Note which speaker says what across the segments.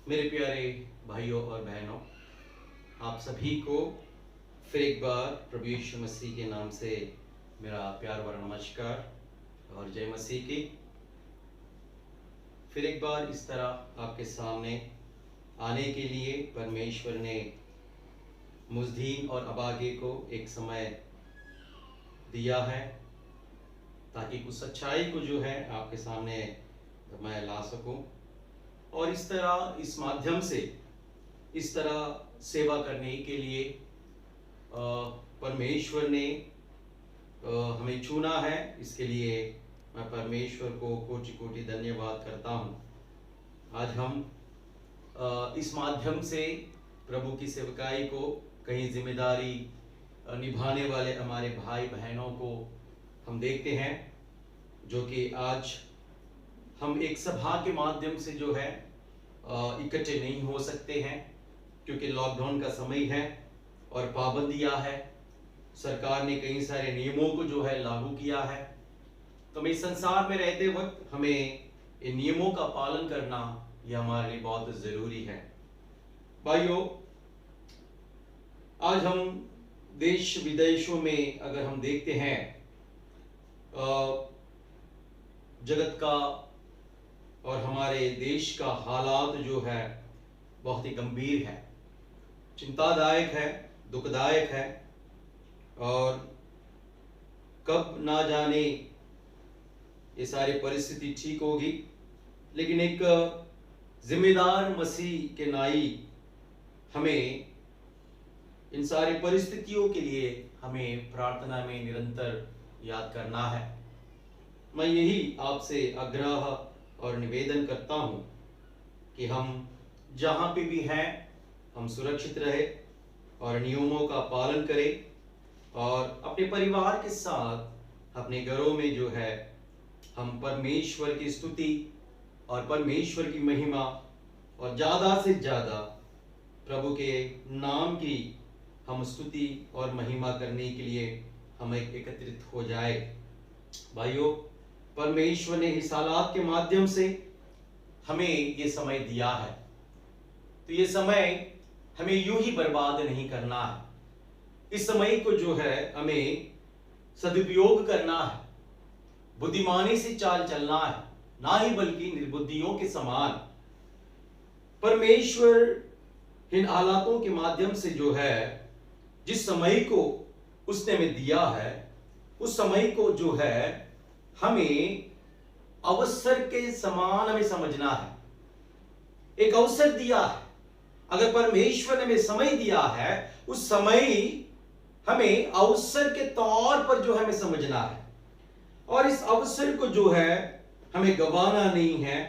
Speaker 1: मेरे प्यारे भाइयों और बहनों, आप सभी को फिर एक बार प्रभु यीशु मसीह के नाम से मेरा प्यार भरा नमस्कार और जय मसीह की। फिर एक बार इस तरह आपके सामने आने के लिए परमेश्वर ने मुझ दिन और अभागे को एक समय दिया है, ताकि कुछ सच्चाई को जो है आपके सामने मैं ला सकूं और इस तरह इस माध्यम से इस तरह सेवा करने के लिए परमेश्वर ने हमें चुना है। इसके लिए मैं परमेश्वर को कोटि कोटि धन्यवाद करता हूँ। आज हम इस माध्यम से प्रभु की सेवकाई को कहीं जिम्मेदारी निभाने वाले हमारे भाई बहनों को हम देखते हैं, जो कि आज हम एक सभा के माध्यम से जो है इकट्ठे नहीं हो सकते हैं, क्योंकि लॉकडाउन का समय है और पाबंदियां है। सरकार ने कई सारे नियमों को जो है लागू किया है, तो इस संसार में रहते वक्त हमें इन नियमों का पालन करना यह हमारे लिए बहुत जरूरी है। भाइयों, आज हम देश विदेशों में अगर हम देखते हैं, जगत का और हमारे देश का हालात जो है बहुत ही गंभीर है, चिंतादायक है, दुखदायक है और कब ना जाने ये सारी परिस्थिति ठीक होगी। लेकिन एक जिम्मेदार मसीह के नाई हमें इन सारी परिस्थितियों के लिए हमें प्रार्थना में निरंतर याद करना है। मैं यही आपसे आग्रह और निवेदन करता हूं कि हम जहां पे भी हैं हम सुरक्षित रहे और नियमों का पालन करें और अपने परिवार के साथ अपने घरों में जो है हम परमेश्वर की स्तुति और परमेश्वर की महिमा और ज़्यादा से ज़्यादा प्रभु के नाम की हम स्तुति और महिमा करने के लिए हम एकत्रित हो जाए। भाइयों, परमेश्वर ने इस हालात के माध्यम से हमें ये समय दिया है, तो ये समय हमें यूं ही बर्बाद नहीं करना है। इस समय को जो है हमें सदुपयोग करना है, बुद्धिमानी से चाल चलना है, ना ही बल्कि निर्बुद्धियों के समान। परमेश्वर इन हालातों के माध्यम से जो है जिस समय को उसने हमें दिया है, उस समय को जो है हमें अवसर के समान हमें समझना है। एक अवसर दिया है, अगर परमेश्वर ने हमें समय दिया है, उस समय हमें अवसर के तौर पर जो हमें समझना है और इस अवसर को जो है हमें गंवाना नहीं है।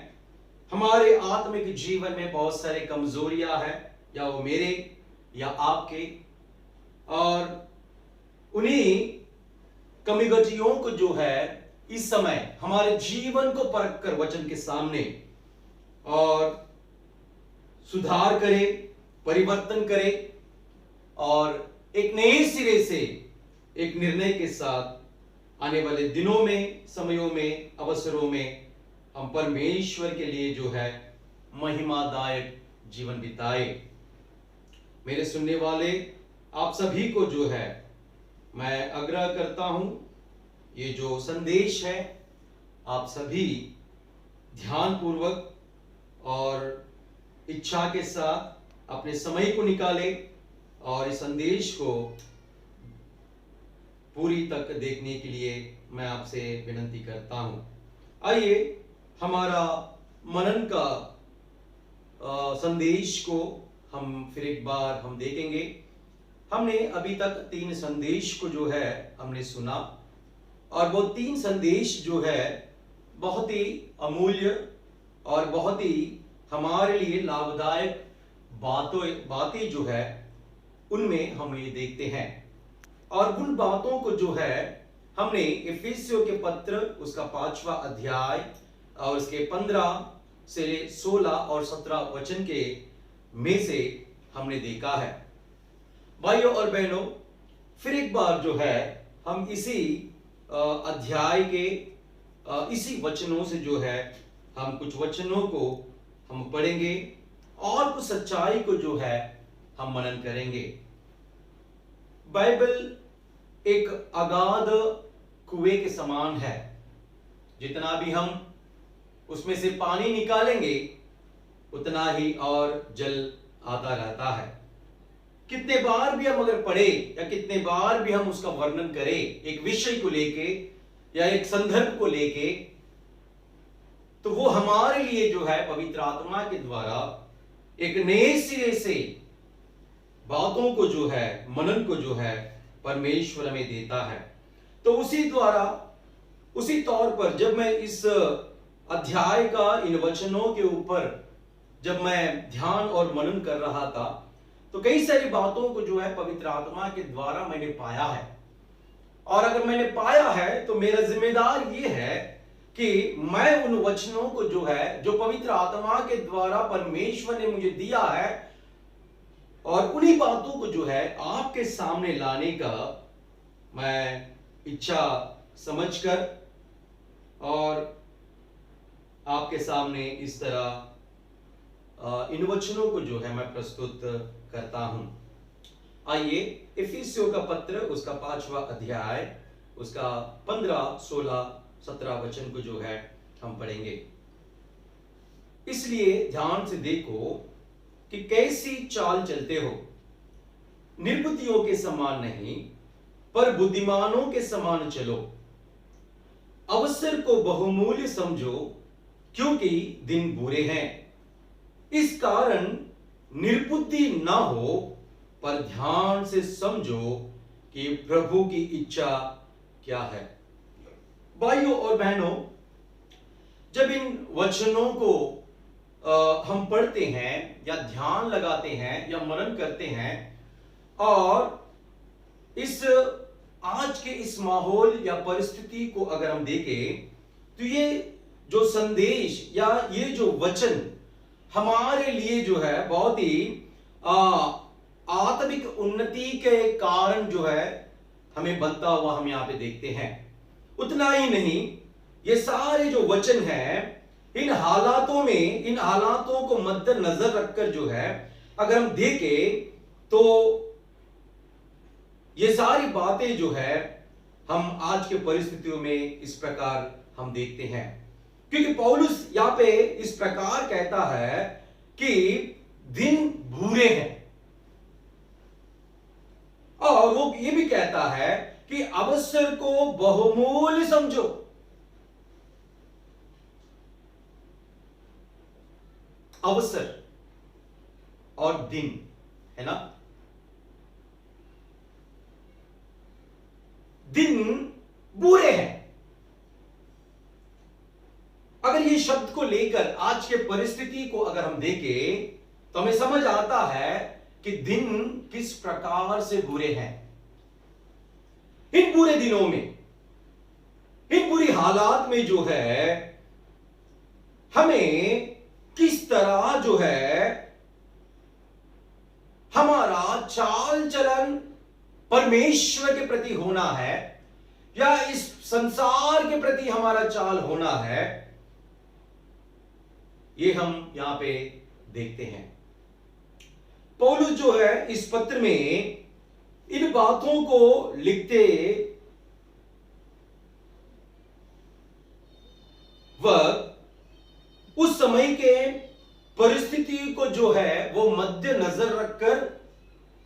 Speaker 1: हमारे आत्मिक जीवन में बहुत सारे कमजोरियां हैं, या वो मेरे या आपके, और उन्हीं कमी-गतियों को जो है इस समय हमारे जीवन को परख कर वचन के सामने और सुधार करे, परिवर्तन करे और एक नए सिरे से एक निर्णय के साथ आने वाले दिनों में, समयों में, अवसरों में हम परमेश्वर के लिए जो है महिमादायक जीवन बिताए। मेरे सुनने वाले आप सभी को जो है मैं आग्रह करता हूं, ये जो संदेश है आप सभी ध्यानपूर्वक और इच्छा के साथ अपने समय को निकालें और इस संदेश को पूरी तक देखने के लिए मैं आपसे विनती करता हूं। आइए हमारा मनन का संदेश को हम फिर एक बार हम देखेंगे। हमने अभी तक 3 संदेश को जो है हमने सुना और वो 3 संदेश जो है बहुत ही अमूल्य और बहुत ही हमारे लिए लाभदायक बातें जो है उनमें हम ये देखते हैं। और उन बातों को जो है हमने इफिसियों के पत्र उसका 5वां अध्याय और उसके 15 से 16 और 17 वचन के में से हमने देखा है। भाइयों और बहनों, फिर एक बार जो है हम इसी अध्याय के इसी वचनों से जो है हम कुछ वचनों को हम पढ़ेंगे और कुछ सच्चाई को जो है हम मनन करेंगे। बाइबल एक अगाध कुएं के समान है। जितना भी हम उसमें से पानी निकालेंगे उतना ही और जल आता रहता है। कितने बार भी हम अगर पढ़े या कितने बार भी हम उसका वर्णन करें एक विषय को लेके या एक संदर्भ को लेके, तो वो हमारे लिए जो है पवित्र आत्मा के द्वारा एक नए सिरे से बातों को जो है, मनन को जो है परमेश्वर हमें देता है। तो उसी द्वारा, उसी तौर पर जब मैं इस अध्याय का इन वचनों के ऊपर जब मैं ध्यान और मनन कर रहा था, तो कई सारी बातों को जो है पवित्र आत्मा के द्वारा मैंने पाया है। और अगर मैंने पाया है तो मेरा जिम्मेदार ये है कि मैं उन वचनों को जो है, जो पवित्र आत्मा के द्वारा परमेश्वर ने मुझे दिया है, और उन्हीं बातों को जो है आपके सामने लाने का मैं इच्छा समझकर और आपके सामने इस तरह इन वचनों को जो है मैं प्रस्तुत करता हूं। आइए इफिसियों का पत्र उसका 5वां अध्याय उसका 15, 16, 17 वचन को जो है हम पढ़ेंगे। इसलिए ध्यान से देखो कि कैसी चाल चलते हो, निर्बुद्धियों के समान नहीं पर बुद्धिमानों के समान चलो, अवसर को बहुमूल्य समझो क्योंकि दिन बुरे हैं। इस कारण निर्बुद्धि ना हो पर ध्यान से समझो कि प्रभु की इच्छा क्या है। भाइयों और बहनों, जब इन वचनों को हम पढ़ते हैं या ध्यान लगाते हैं या मनन करते हैं, और इस आज के इस माहौल या परिस्थिति को अगर हम देखें, तो ये जो संदेश या ये जो वचन हमारे लिए जो है बहुत ही आत्मिक उन्नति के कारण जो है हमें बनता हुआ हम यहां पे देखते हैं। उतना ही नहीं, ये सारे जो वचन हैं, इन हालातों में, इन हालातों को मद्देनजर रखकर जो है अगर हम देखें तो ये सारी बातें जो है हम आज के परिस्थितियों में इस प्रकार हम देखते हैं। क्योंकि पौलुस यहां पे इस प्रकार कहता है कि दिन बुरे हैं, और वो ये भी कहता है कि अवसर को बहुमूल्य समझो। अवसर और दिन, है ना, दिन बुरे हैं। अगर ये शब्द को लेकर आज के परिस्थिति को अगर हम देखें तो हमें समझ आता है कि दिन किस प्रकार से बुरे हैं। इन बुरे दिनों में, इन बुरी हालात में जो है हमें किस तरह जो है हमारा चाल चलन परमेश्वर के प्रति होना है या इस संसार के प्रति हमारा चाल होना है, ये हम यहां पे देखते हैं। पौलुस जो है इस पत्र में इन बातों को लिखते वक्त उस समय के परिस्थिति को जो है वो मद्देनजर रखकर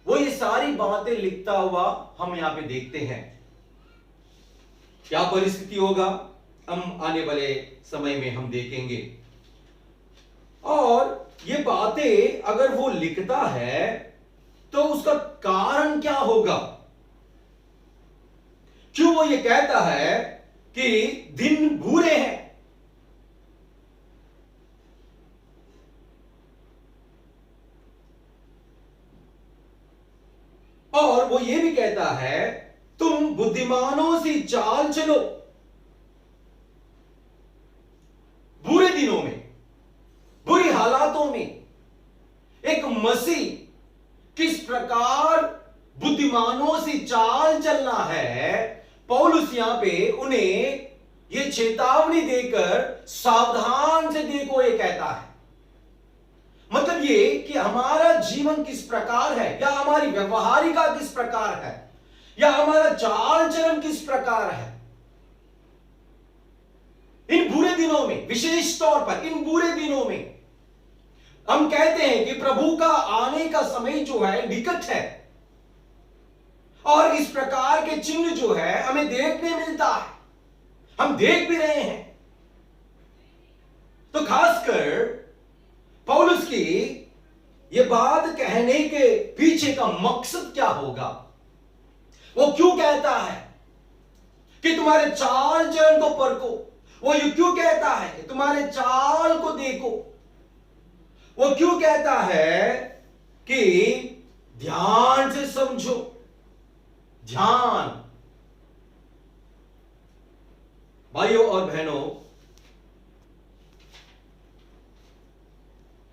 Speaker 1: वो ये सारी बातें लिखता हुआ हम यहां पे देखते हैं। क्या परिस्थिति होगा हम आने वाले समय में हम देखेंगे, और ये बातें अगर वो लिखता है तो उसका कारण क्या होगा, क्यों वो ये कहता है कि दिन बुरे हैं। और वो ये भी कहता है तुम बुद्धिमानों से चाल चलो। बुरे दिनों में, बुरी हालातों में एक मसीह किस प्रकार बुद्धिमानों से चाल चलना है, पौलुस यहां पे उन्हें ये चेतावनी देकर सावधान से देखो ये कहता है। मतलब
Speaker 2: ये कि हमारा जीवन किस प्रकार है, या हमारी व्यवहारिका किस प्रकार है, या हमारा चाल चलन किस प्रकार है। इन बुरे दिनों में, विशेष तौर पर इन बुरे दिनों में हम कहते हैं कि प्रभु का आने का समय जो है निकट है, और इस प्रकार के चिन्ह जो है हमें देखने मिलता है, हम देख भी रहे हैं। तो खासकर पौलुस की यह बात कहने के पीछे का मकसद क्या होगा, वो क्यों कहता है कि तुम्हारे चाल चलन को परखो, वो ये क्यों कहता है कि तुम्हारे चाल को देखो, वो क्यों कहता है कि ध्यान से समझो। ध्यान, भाइयों और बहनों,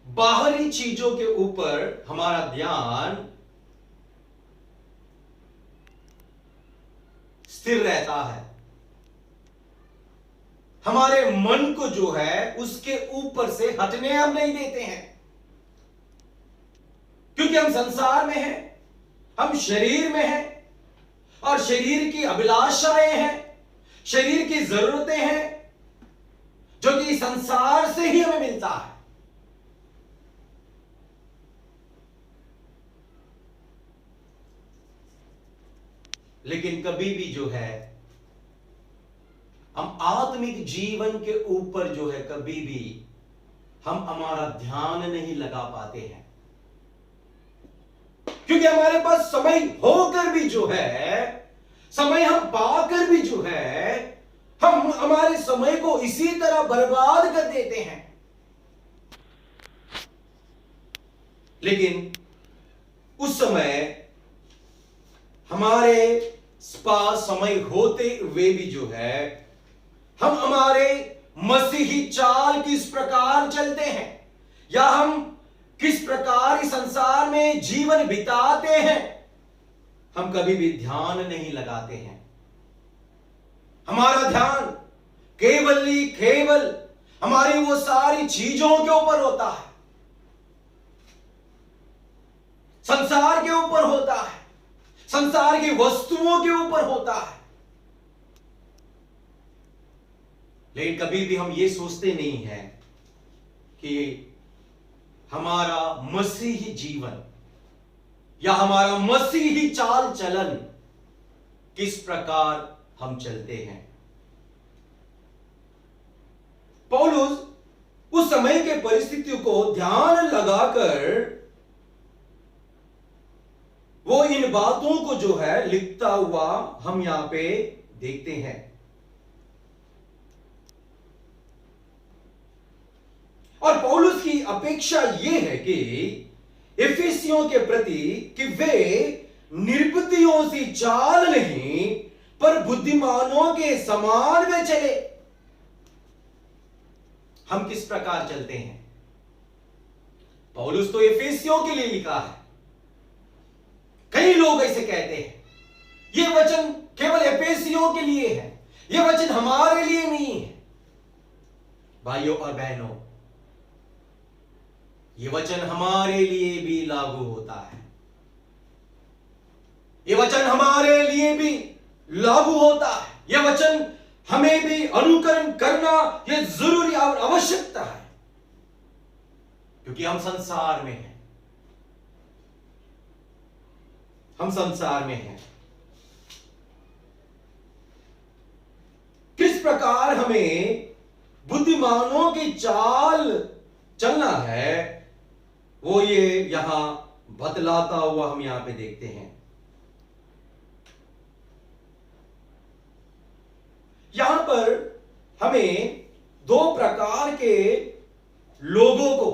Speaker 2: बाहरी चीजों के ऊपर हमारा ध्यान स्थिर रहता है, हमारे मन को जो है उसके ऊपर से हटने हम नहीं देते हैं, क्योंकि हम संसार में हैं, हम शरीर में हैं, और शरीर की अभिलाषाएं हैं, शरीर की जरूरतें हैं, जो कि संसार से ही हमें मिलता है। लेकिन कभी भी जो है हम आत्मिक जीवन के ऊपर जो है कभी भी हम हमारा ध्यान नहीं लगा पाते हैं, क्योंकि हमारे पास समय होकर भी जो है, समय हम पाकर भी जो है, हम हमारे समय को इसी तरह बर्बाद कर देते हैं। लेकिन उस समय हमारे पास समय होते हुए भी जो है हम हमारे मसीही चाल किस प्रकार चलते हैं, या हम किस प्रकार इस संसार में जीवन बिताते हैं, हम कभी भी ध्यान नहीं लगाते हैं। हमारा ध्यान केवल हमारी वो सारी चीजों के ऊपर होता है, संसार के ऊपर होता है, संसार की वस्तुओं के ऊपर होता है। लेकिन कभी भी हम ये सोचते नहीं हैं कि हमारा मसीही जीवन या हमारा मसीही चाल चलन किस प्रकार हम चलते हैं। पौलुस उस समय के परिस्थितियों को ध्यान लगाकर वो इन बातों को जो है लिखता हुआ हम यहां पे देखते हैं। और पौलुस की अपेक्षा यह है कि इफिसियों के प्रति कि वे निर्बुद्धियों सी चाल नहीं पर बुद्धिमानों के समान में चले। हम किस प्रकार चलते हैं? पौलुस तो इफिसियों के लिए लिखा है। कई लोग ऐसे कहते हैं यह वचन केवल एफेसियों के लिए है, यह वचन हमारे लिए नहीं है। भाइयों और बहनों, यह वचन हमारे लिए भी लागू होता है, यह वचन हमारे लिए भी लागू होता है। यह वचन हमें भी अनुकरण करना यह जरूरी और आवश्यकता है, क्योंकि हम संसार में हैं, हम संसार में हैं। किस प्रकार हमें बुद्धिमानों की चाल चलना है वो ये यहां बतलाता हुआ हम यहां पे देखते हैं। यहां पर हमें दो प्रकार के लोगों को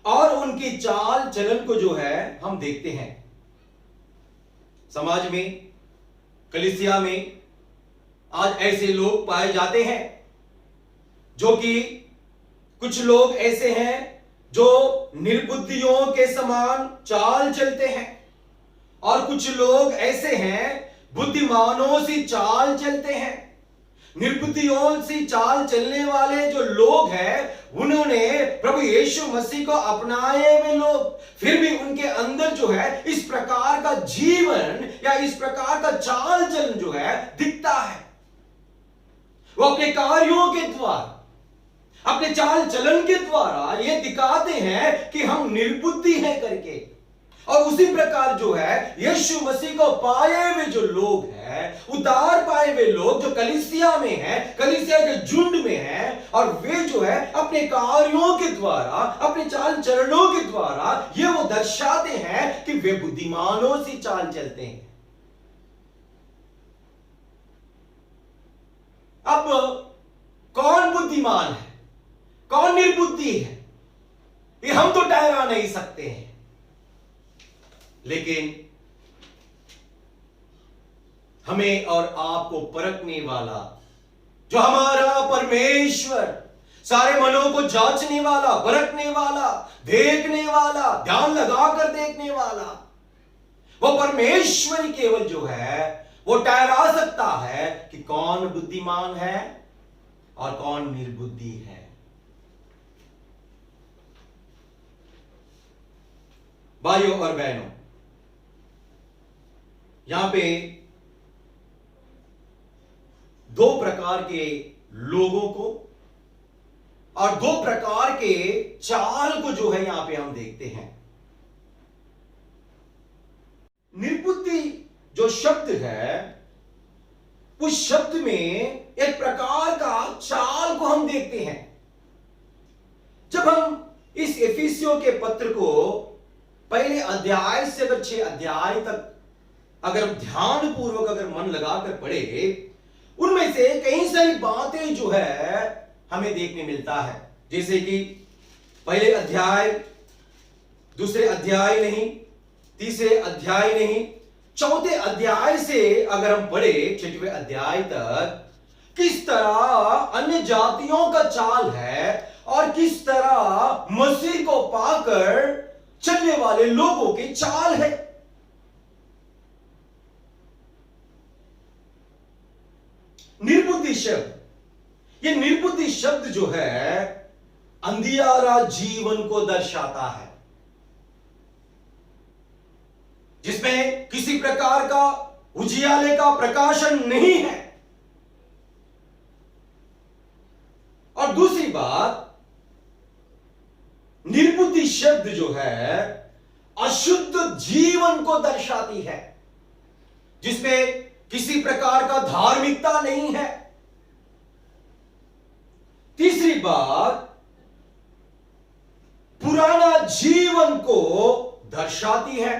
Speaker 2: और उनकी चाल चलन को जो है हम देखते हैं। समाज में, कलीसिया में आज ऐसे लोग पाए जाते हैं जो कि कुछ लोग ऐसे हैं जो निर्बुद्धियों के समान चाल चलते हैं, और कुछ लोग ऐसे हैं बुद्धिमानों सी चाल चलते हैं। निर्बुद्धियों सी चाल चलने वाले जो लोग हैं उन्होंने प्रभु यीशु मसीह को अपनाए हुए लोग फिर भी उनके अंदर जो है इस प्रकार का जीवन या इस प्रकार का चाल चलन जो है दिखता है। वो अपने कार्यों के द्वारा, अपने चाल चलन के द्वारा ये दिखाते हैं कि हम निर्बुद्धि हैं करके। और उसी प्रकार जो है यीशु मसीह को पाए हुए जो लोग हैं, उद्धार पाए हुए लोग जो कलीसिया में हैं, कलीसिया के झुंड में हैं, और वे जो है अपने कार्यों के द्वारा, अपने चाल चरणों के द्वारा ये वो दर्शाते हैं कि वे बुद्धिमानों सी चाल चलते हैं। अब कौन बुद्धिमान है, कौन निर्बुद्धि है, ये हम तो ठहरा नहीं सकते हैं। लेकिन हमें और आपको परखने वाला जो हमारा परमेश्वर, सारे मनों को जांचने वाला, परखने वाला, देखने वाला, ध्यान लगाकर देखने वाला, वो परमेश्वर ही केवल जो है वो ठहरा सकता है कि कौन बुद्धिमान है और कौन निर्बुद्धि है। भाइयों और बहनों, यहां पे दो प्रकार के लोगों को और दो प्रकार के चाल को जो है यहां पे हम देखते हैं। निर्बुद्धि जो शब्द है, उस शब्द में एक प्रकार का चाल को हम देखते हैं। जब हम इस एफिसियों के पत्र को पहले अध्याय से अगर 6 अध्याय तक अगर ध्यान पूर्वक अगर मन लगाकर पढ़े, उनमें से कई सारी बातें जो है हमें देखने मिलता है। जैसे कि पहले अध्याय, दूसरे अध्याय नहीं, तीसरे अध्याय नहीं, चौथे अध्याय से अगर हम पढ़े 6वें अध्याय तक, किस तरह अन्य जातियों का चाल है और किस तरह मसीह को पाकर चलने वाले लोगों की चाल है। निर्बुद्धि शब्द, ये निर्बुद्धि शब्द जो है अंधियारा जीवन को दर्शाता है, जिसमें किसी प्रकार का उजियाले का प्रकाशन नहीं है। और दूसरी बात, निर्बुद्धि शब्द जो है अशुद्ध जीवन को दर्शाती है, जिसमें किसी प्रकार का धार्मिकता नहीं है। तीसरी बात, पुराना जीवन को दर्शाती है,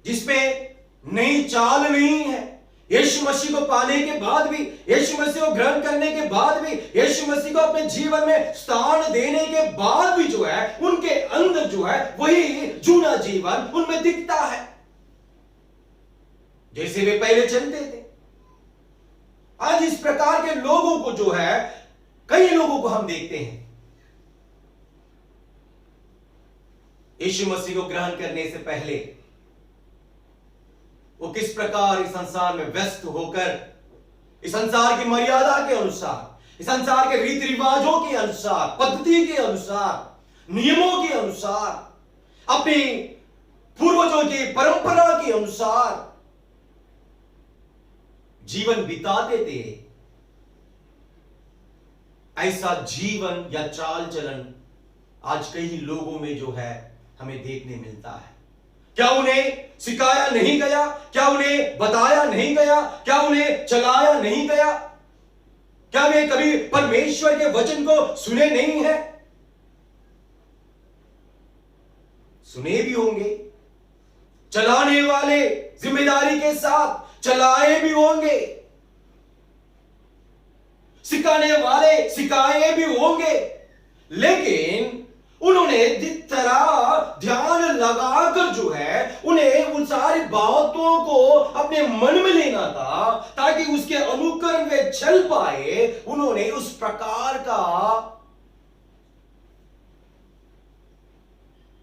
Speaker 2: जिसमें नई चाल नहीं है। यीशु मसीह को पाने के बाद भी, यीशु मसीह को ग्रहण करने के बाद भी, यीशु मसीह को अपने जीवन में स्थान देने के बाद भी जो है उनके अंदर जो है वही जूना जीवन उनमें दिखता है, जैसे वे पहले चलते थे। आज इस प्रकार के लोगों को जो है, कई लोगों को हम देखते हैं, यीशु मसीह को ग्रहण करने से पहले वो किस प्रकार इस संसार में व्यस्त होकर, इस संसार की मर्यादा के अनुसार, इस संसार के रीति रिवाजों के अनुसार, पद्धति के अनुसार, नियमों के अनुसार, अपनी पूर्वजों की परंपरा के अनुसार जीवन बिताते थे। ऐसा जीवन या चाल चलन आज कई लोगों में जो है हमें देखने मिलता है। क्या उन्हें सिखाया नहीं गया? क्या उन्हें बताया नहीं गया? क्या उन्हें चलाया नहीं गया? क्या वे कभी परमेश्वर के वचन को सुने नहीं है? सुने भी होंगे, चलाने वाले जिम्मेदारी के साथ चलाए भी होंगे, सिखाने वाले सिखाए भी होंगे, लेकिन उन्होंने जिस तरह ध्यान लगाकर जो है उन्हें उन सारी बातों को अपने मन में लेना था ताकि उसके अनुकरण वे चल पाए, उन्होंने उस प्रकार का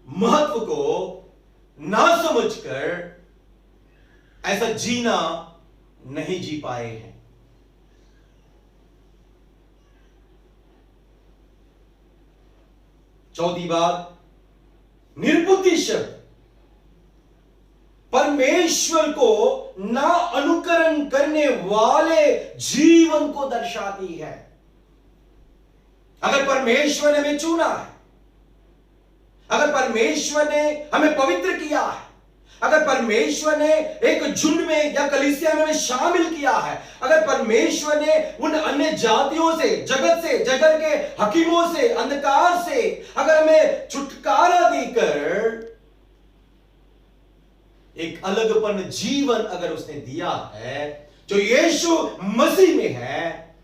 Speaker 2: महत्व को ना समझकर ऐसा जीना नहीं जी पाए हैं। चौथी बात, निर्बुद्धि शब्द परमेश्वर को ना अनुकरण करने वाले जीवन को दर्शाती है। अगर परमेश्वर ने हमें चुना है, अगर परमेश्वर ने हमें पवित्र किया है, अगर परमेश्वर ने एक झुंड में या कलीसिया में हमें शामिल किया है, अगर परमेश्वर ने उन अन्य जातियों से, जगत से, जगत के हकीमों से, अंधकार से अगर हमें छुटकारा देकर एक अलगपन जीवन अगर उसने दिया है जो यीशु मसीह में है,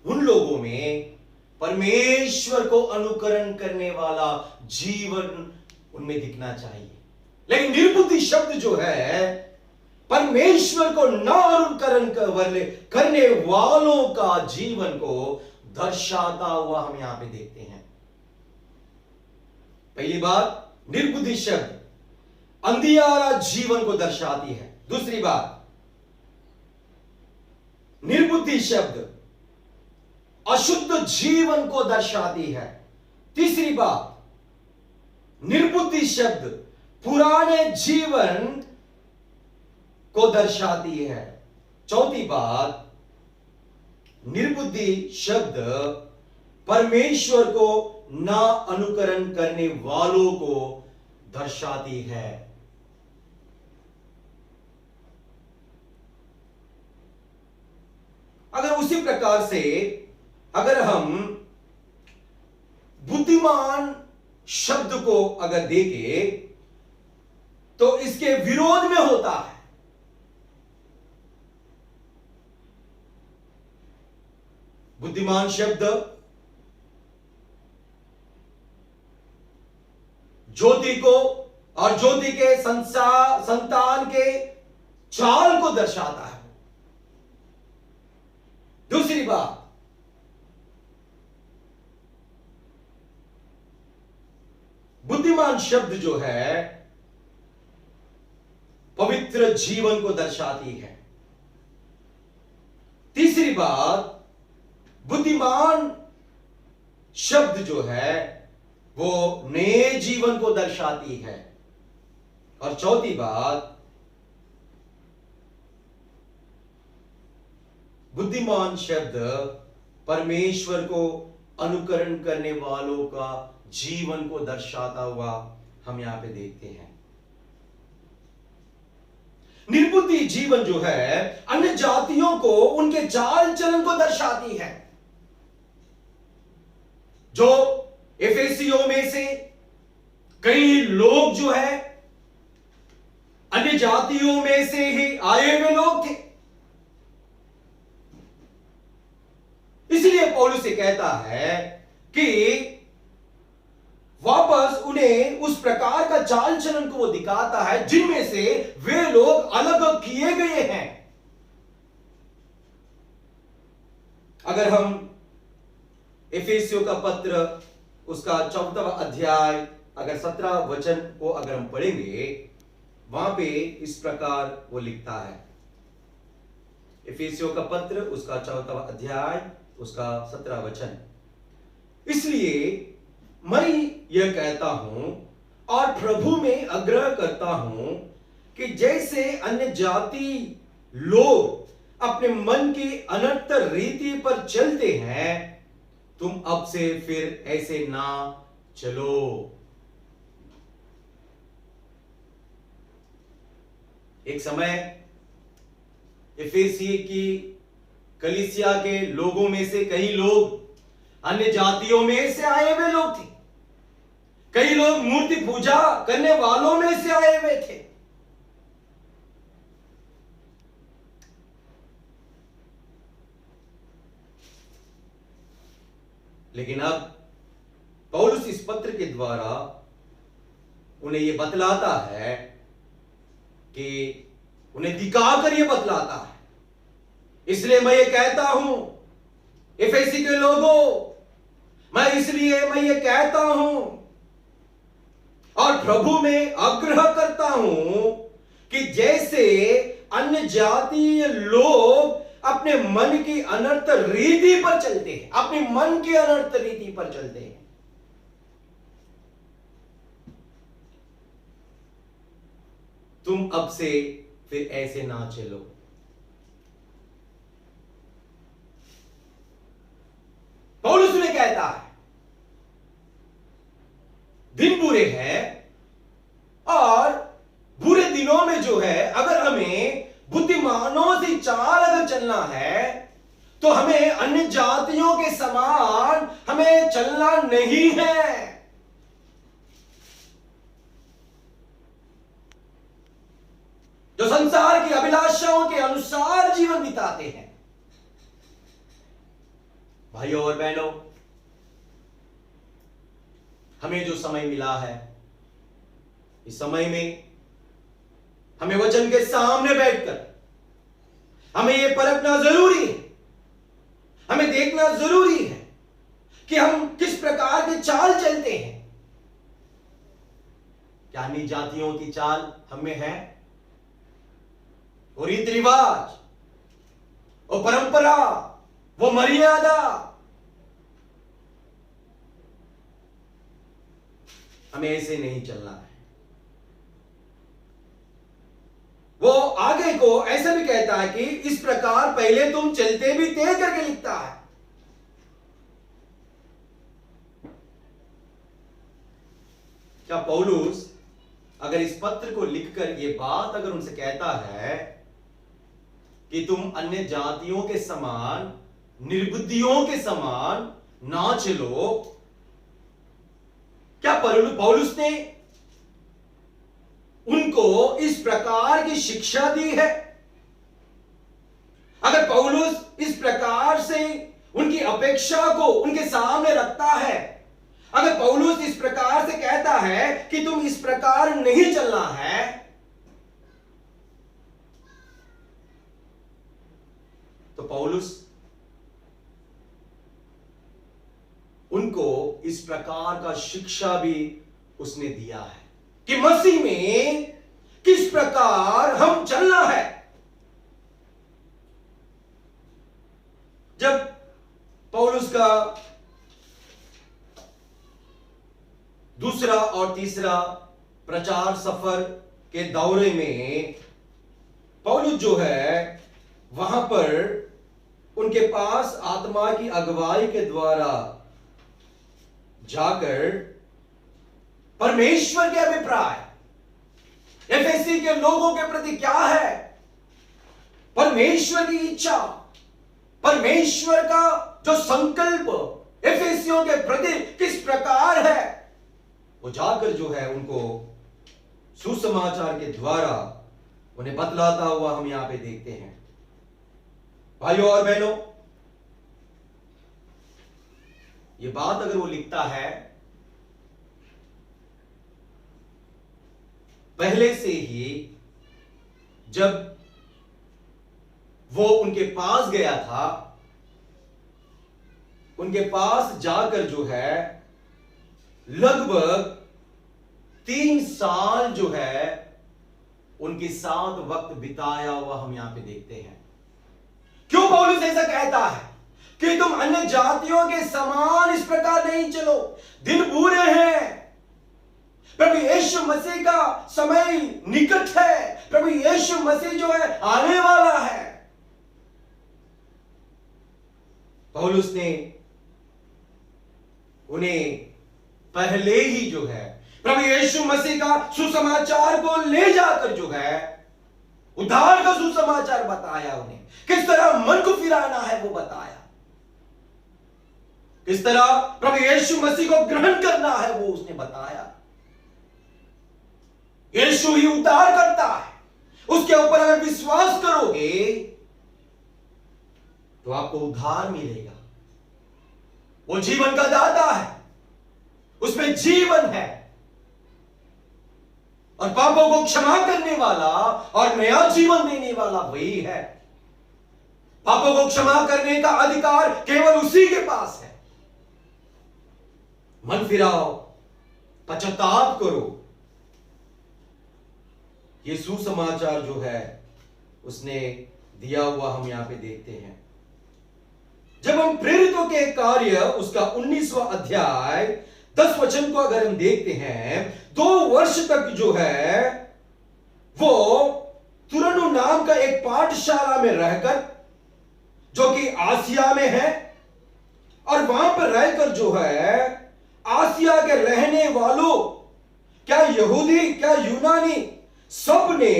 Speaker 2: उन लोगों में परमेश्वर को अनुकरण करने वाला जीवन उनमें दिखना चाहिए। लेकिन निर्बुद्धि शब्द जो है परमेश्वर को न अनुकरण करने वालों का जीवन को दर्शाता हुआ हम यहां पे देखते हैं। पहली बात, निर्बुद्धि शब्द अंधियारा जीवन को दर्शाती है। दूसरी बात, निर्बुद्धि शब्द अशुद्ध जीवन को दर्शाती है। तीसरी बात, निर्बुद्धि शब्द पुराने जीवन को दर्शाती है। चौथी बात, निर्बुद्धि शब्द परमेश्वर को ना अनुकरण करने वालों को दर्शाती है। अगर उसी प्रकार से अगर हम बुद्धिमान शब्द को अगर देखें तो इसके विरोध में होता है। बुद्धिमान शब्द ज्योति को और ज्योति के संतान के चाल को दर्शाता है। दूसरी बात, बुद्धिमान शब्द जो है पवित्र जीवन को दर्शाती है। तीसरी बात, बुद्धिमान शब्द जो है वो नए जीवन को दर्शाती है। और चौथी बात, बुद्धिमान शब्द परमेश्वर को अनुकरण करने वालों का जीवन को दर्शाता हुआ हम यहां पे देखते हैं। निर्बुद्धि जीवन जो है अन्य जातियों को उनके चाल चलन को दर्शाती है। जो एफेसियों में से कई लोग जो है अन्य जातियों में से ही आए हुए लोग थे। इसलिए पौलुस ये कहता है कि वापस उन्हें उस प्रकार का चाल चलन को वो दिखाता है जिनमें से वे लोग अलग किए गए हैं। अगर हम एफेसियों का पत्र उसका 4वां अध्याय अगर 17 वचन को अगर हम पढ़ेंगे, वहां पे इस प्रकार वो लिखता है। एफेसियों का पत्र उसका 4वां अध्याय उसका 17 वचन, इसलिए मैं यह कहता हूं और प्रभु में आग्रह करता हूं कि जैसे अन्य जाति लोग अपने मन की अनर्थ रीति पर चलते हैं, तुम अब से फिर ऐसे ना चलो। एक समय एफेसी की कलीसिया के लोगों में से कई लोग अन्य जातियों में से आए हुए लोग थे। कई लोग मूर्ति पूजा करने वालों में से आए हुए थे। लेकिन अब पौलुस इस पत्र के द्वारा उन्हें यह बतलाता है कि उन्हें दिखाकर यह बतलाता है। इसलिए मैं ये कहता हूं एफेसी के लोगों, मैं ये कहता हूं और प्रभु में आग्रह करता हूं कि जैसे अन्य जातीय लोग अपने मन की अनर्थ रीति पर चलते हैं, अपने मन की अनर्थ रीति पर चलते हैं, तुम अब से फिर ऐसे ना चलो। पौलुस ने कहता है दिन बुरे हैं, और बुरे दिनों में जो है अगर हमें बुद्धिमानों से चाल अगर चलना है तो हमें अन्य जातियों के समान हमें चलना नहीं है। जो संसार की अभिलाषाओं के अनुसार जीवन बिताते हैं। भाइयों और बहनों, हमें जो समय मिला है, इस समय में हमें वचन के सामने बैठकर हमें यह परखना जरूरी है, हमें देखना जरूरी है कि हम किस प्रकार की चाल चलते हैं। क्या अन्य जातियों की चाल हमें है? वो रीति रिवाज, वो परंपरा, वो मर्यादा, हमें ऐसे नहीं चलना है। वो आगे को ऐसा भी कहता है कि इस प्रकार पहले तुम चलते भी थे करके लिखता है। क्या पौलुस अगर इस पत्र को लिखकर ये बात अगर उनसे कहता है कि तुम अन्य जातियों के समान, निर्बुद्धियों के समान ना चलो, क्या पौलुस ने उनको इस प्रकार की शिक्षा दी है? अगर पौलुस इस प्रकार से उनकी अपेक्षा को उनके सामने रखता है, अगर पौलुस इस प्रकार से कहता है कि तुम इस प्रकार नहीं चलना है, तो पौलुस उनको इस प्रकार का शिक्षा भी उसने दिया है कि मसीह में किस प्रकार हम चलना है। जब पौलुस का दूसरा और तीसरा प्रचार सफर के दौरे में पौलुस जो है वहां पर उनके पास आत्मा की अगुवाई के द्वारा जाकर परमेश्वर के अभिप्राय एफएसी के लोगों के प्रति क्या है, परमेश्वर की इच्छा, परमेश्वर का जो संकल्प एफएसियों के प्रति किस प्रकार है, वो जाकर जो है उनको सुसमाचार के द्वारा उन्हें बतलाता हुआ हम यहां पे देखते हैं। भाइयों और बहनों, ये बात अगर वो लिखता है पहले से ही, जब वो उनके पास गया था, उनके पास जाकर जो है लगभग 3 साल जो है उनके साथ वक्त बिताया हुआ हम यहां पे देखते हैं। क्यों पौलुस ऐसा कहता है कि तुम अन्य जातियों के समान इस प्रकार नहीं चलो, दिन बुरे हैं, प्रभु यीशु मसीह का समय निकट है, प्रभु यीशु मसीह जो है आने वाला है। पौलुस ने उन्हें पहले ही जो है प्रभु यीशु मसीह का सुसमाचार को ले जाकर जो है उद्धार का सुसमाचार बताया, उन्हें किस तरह मन को फिराना है वो बताया, किस तरह प्रभु यीशु मसीह को ग्रहण करना है वो उसने बताया। यीशु ही उद्धार करता है, उसके ऊपर अगर विश्वास करोगे तो आपको उद्धार मिलेगा। वो जीवन का दाता है, उसमें जीवन है, और पापों को क्षमा करने वाला और नया जीवन देने वाला वही है। पापों को क्षमा करने का अधिकार केवल उसी के पास है। मन फिराओ, पश्चाताप करो, ये सुसमाचार जो है उसने दिया हुआ हम यहां पे देखते हैं। जब हम प्रेरितों के कार्य उसका 19वां अध्याय 10 वचन को अगर हम देखते हैं, 2 वर्ष तक जो है वो तुरन्नु नाम का एक पाठशाला में रहकर, जो कि आसिया में है, और वहां पर रहकर जो है आसिया के रहने वालों, क्या यहूदी क्या यूनानी, सब ने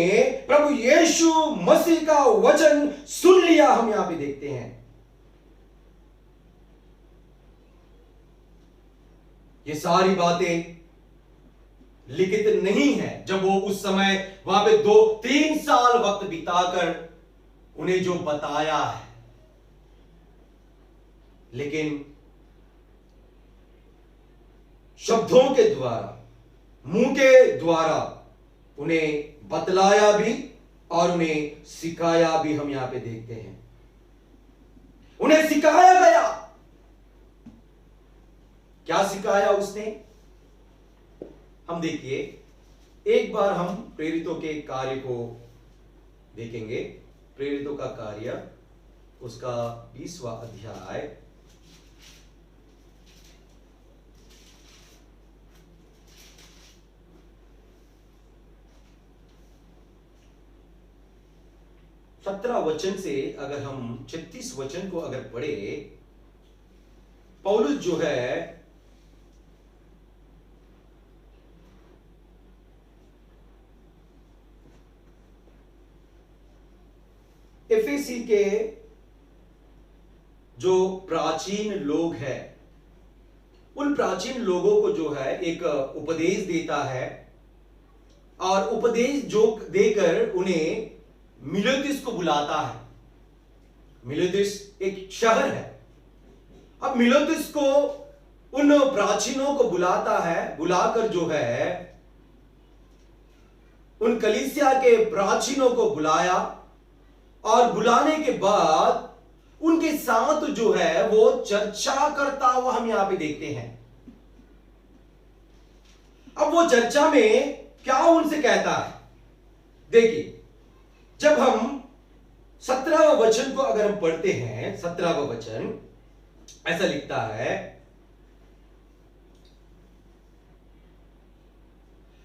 Speaker 2: प्रभु यीशु मसीह का वचन सुन लिया। हम यहां पे देखते हैं ये सारी बातें लिखित नहीं है। जब वो उस समय वहां पे 2-3 साल वक्त बिताकर उन्हें जो बताया है, लेकिन शब्दों के द्वारा, मुंह के द्वारा उन्हें बतलाया भी और उन्हें सिखाया भी। हम यहां पे देखते हैं उन्हें सिखाया गया। क्या सिखाया उसने? हम देखिए, एक बार हम प्रेरितों के कार्य को देखेंगे। प्रेरितों का कार्य उसका 20वां अध्याय, सत्रह वचन से अगर हम 36 वचन को अगर पढ़े, पौलुस जो है एफेसी के जो प्राचीन लोग हैं, उन प्राचीन लोगों को जो है एक उपदेश देता है, और उपदेश जो देकर उन्हें मिलेतुस को बुलाता है। मिलेतुस एक शहर है। अब मिलेतुस को उन प्राचीनों को बुलाता है, बुलाकर जो है उन कलीसिया के प्राचीनों को बुलाया, और बुलाने के बाद उनके साथ जो है वो चर्चा करता हुआ हम यहां पे देखते हैं। अब वो चर्चा में क्या उनसे कहता है? देखिए, जब हम 17वां वचन को अगर हम पढ़ते हैं, 17वां वचन ऐसा लिखता है,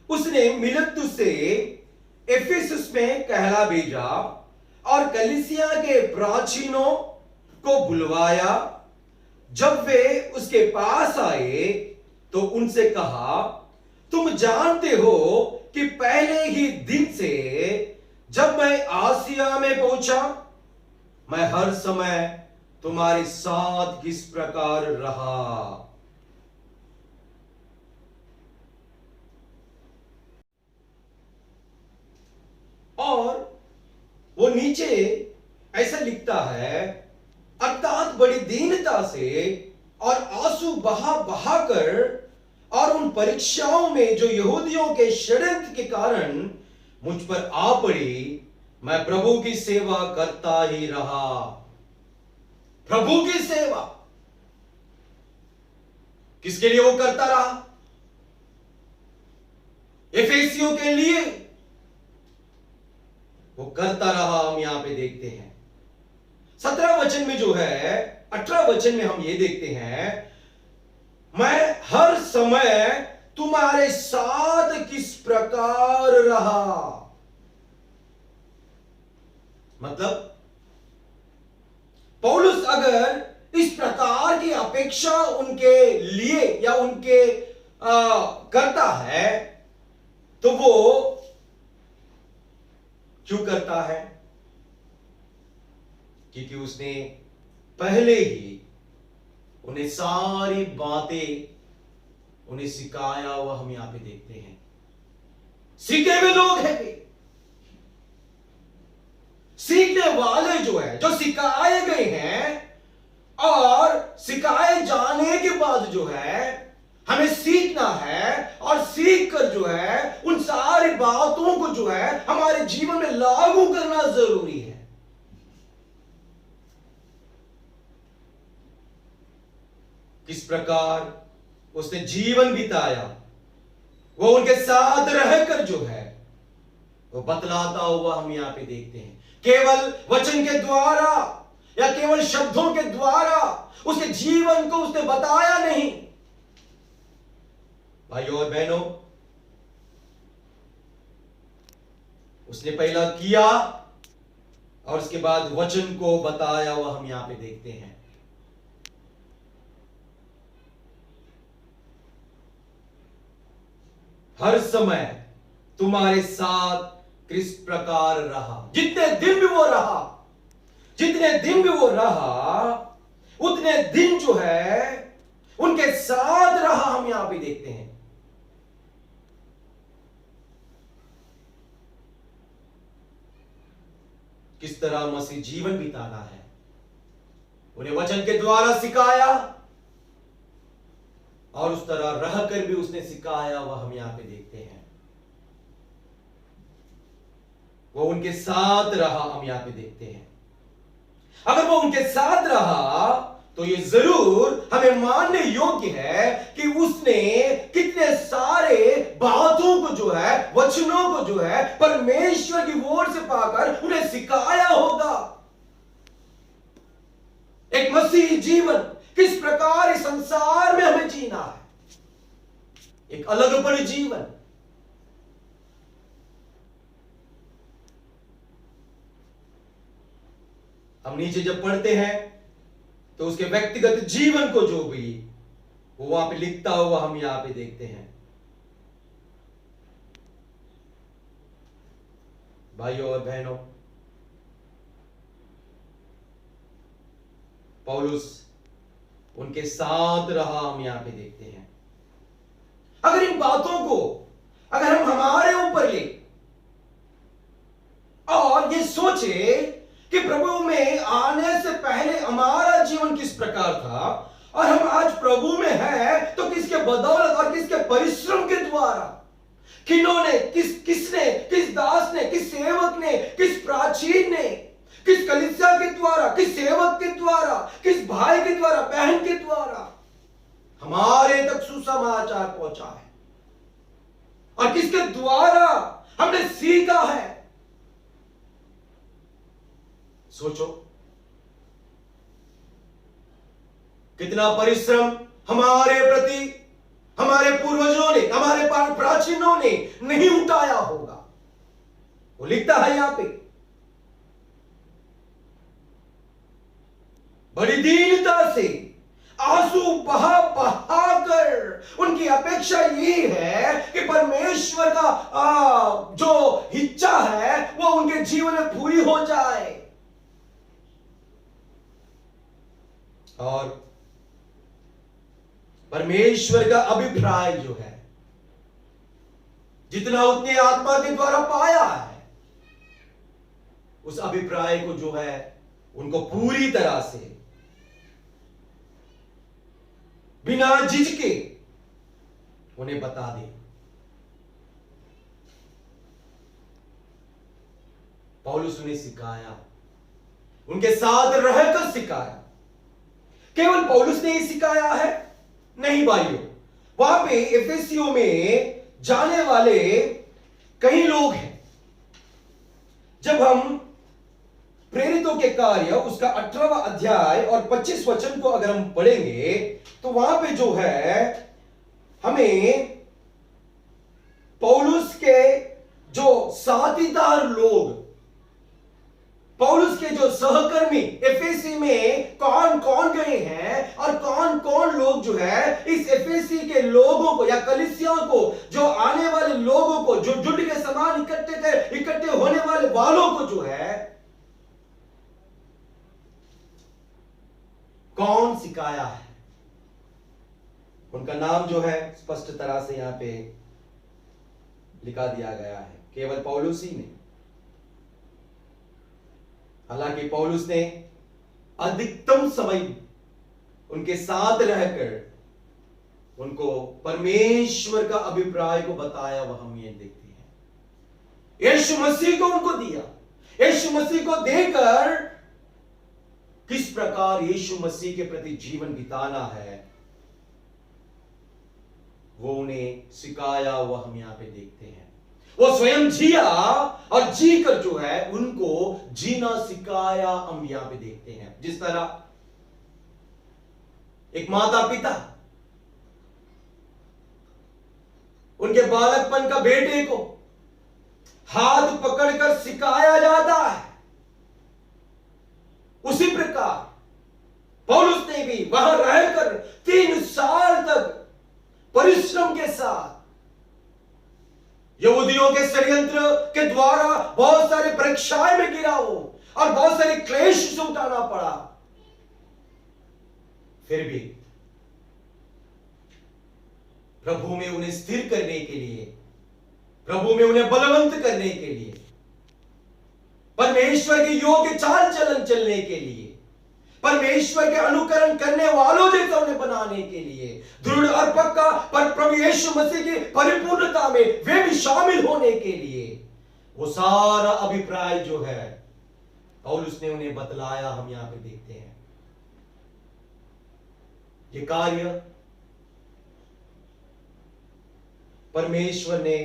Speaker 2: उसने मिलेतुस से एफेसुस में कहला भेजा और कलीसिया के प्राचीनों को बुलवाया। जब वे उसके पास आए तो उनसे कहा, तुम जानते हो कि पहले ही दिन से जब मैं आसिया में पहुंचा, मैं हर समय तुम्हारे साथ किस प्रकार रहा। और वो नीचे ऐसा लिखता है, अर्थात बड़ी दीनता से और आंसू बहा बहा कर और उन परीक्षाओं में जो यहूदियों के षड्यंत्र के कारण मुझ पर आ पड़ी, मैं प्रभु की सेवा करता ही रहा। प्रभु की सेवा किसके लिए वो करता रहा? एफेसियों के लिए वो करता रहा। हम यहां पे देखते हैं 17 वचन में जो है, 18 वचन में हम ये देखते हैं, मैं हर समय तुम्हारे साथ किस प्रकार रहा। मतलब पौलुस अगर इस प्रकार की अपेक्षा उनके लिए या उनके करता है, तो वो क्यों करता है? क्योंकि उसने पहले ही उन्हें सारी बातें उन्हें सिखाया हुआ हम यहां पे देखते हैं। सीखे हुए लोग हैं वे, सीखने वाले जो है, जो सिखाए गए हैं, और सिखाए जाने के बाद जो है हमें सीखना है, और सीख कर जो है उन सारी बातों को जो है हमारे जीवन में लागू करना जरूरी है। किस प्रकार उसने जीवन बिताया, वो उनके साथ रहकर जो है वो बतलाता हुआ हम यहां पे देखते हैं। केवल वचन के द्वारा या केवल शब्दों के द्वारा उसके जीवन को उसने बताया नहीं। भाइयों और बहनों, उसने पहला किया और उसके बाद वचन को बताया, वह हम यहां पे देखते हैं। हर समय तुम्हारे साथ किस प्रकार रहा, जितने दिन भी वो रहा, जितने दिन भी वो रहा, उतने दिन जो है उनके साथ रहा, हम यहां पे देखते हैं। किस तरह मसीह जीवन बिताना है, उन्हें वचन के द्वारा सिखाया और उस तरह रहकर भी उसने सिखाया, वह हम यहां पे देखते हैं। वो उनके साथ रहा, हम यहां पे देखते हैं। अगर वो उनके साथ रहा तो ये जरूर हमें मानने योग्य है कि उसने कितने सारे बातों को जो है, वचनों को जो है परमेश्वर की ओर से पाकर उन्हें सिखाया होगा। एक मसीही जीवन किस प्रकार इस संसार में हमें जीना है, एक अलगपन जीवन। हम नीचे जब पढ़ते हैं तो उसके व्यक्तिगत जीवन को जो भी वो वहां पे लिखता हुआ हम यहां पे देखते हैं। भाइयों और बहनों, पौलुस उनके साथ रहा, हम यहां पे देखते हैं। अगर इन बातों को अगर हम हमारे ऊपर ले और ये सोचे कि प्रभु में आने से पहले हमारा जीवन किस प्रकार था और हम आज प्रभु में हैं, तो किसके बदौलत और किसके परिश्रम के द्वारा, किन्होंने, किसने, किस दास ने, किस सेवक ने, किस प्राचीन ने, किस कलीसिया के द्वारा, किस सेवक के द्वारा, किस भाई के द्वारा, बहन के द्वारा हमारे तक सुसमाचार पहुंचा है और किसके द्वारा हमने सीखा है। सोचो कितना परिश्रम हमारे प्रति हमारे पूर्वजों ने, हमारे प्राचीनों ने नहीं उठाया होगा। वो लिखता है यहां पे, बड़ी दीनता से आंसू बहा बहा कर उनकी अपेक्षा ये है कि परमेश्वर का जो इच्छा है वो उनके जीवन में पूरी हो जाए। और परमेश्वर का अभिप्राय जो है, जितना उतने आत्मा के द्वारा पाया है, उस अभिप्राय को जो है उनको पूरी तरह से बिना झिझके उन्हें बता दे। पौलुस उन्हें सिखाया, उनके साथ रहकर सिखाया। केवल पौलुस ने ही सिखाया है? नहीं भाइयों, वहां पे एफेसियों में जाने वाले कई लोग हैं। जब हम प्रेरितों के कार्य उसका 18वां अध्याय और 25 वचन को अगर हम पढ़ेंगे तो वहां पे जो है हमें पौलुस के जो साथीदार लोग, पौलुस के जो सहकर्मी एफेसी में कौन कौन गए हैं और कौन कौन लोग जो है इस एफेसी के लोगों को या कलीसियाओं को, जो आने वाले लोगों को, जो झुंड के समान इकट्ठे होने वालों को जो है कौन सिखाया है, उनका नाम जो है स्पष्ट तरह से यहां पे लिखा दिया गया है। केवल पौलुस ही ने, हालांकि पौलुस ने अधिकतम समय उनके साथ रहकर उनको परमेश्वर का अभिप्राय को बताया, वह हम ये देखते हैं। यीशु मसीह को उनको दिया, यीशु मसीह को देकर किस प्रकार यीशु मसीह के प्रति जीवन बिताना है वो उन्हें सिखाया, वह हम यहां पे देखते हैं। वो स्वयं जिया और जीकर जो है उनको जीना सिखाया, हम यहां पे देखते हैं। जिस तरह एक माता पिता उनके बालकपन का बेटे को हाथ पकड़कर सिखाया जाता है, उसी प्रकार पौलुस ने भी वहां रहकर 3 साल तक परिश्रम के साथ यहूदियों के षड्यंत्र के द्वारा बहुत सारी परीक्षाएं में गिरा हो और बहुत सारे क्लेश से उठाना पड़ा, फिर भी प्रभु में उन्हें स्थिर करने के लिए, प्रभु में उन्हें बलवंत करने के लिए, परमेश्वर के योग्य चाल चलन चलने के लिए, परमेश्वर के अनुकरण करने वालों जैसा उन्हें बनाने के लिए, दृढ़ और पक्का पर प्रभु यीशु मसीह की परिपूर्णता में वे भी शामिल होने के लिए, वो सारा अभिप्राय जो है पौलुस ने उन्हें बतलाया। हम यहां पे देखते हैं ये कार्य परमेश्वर ने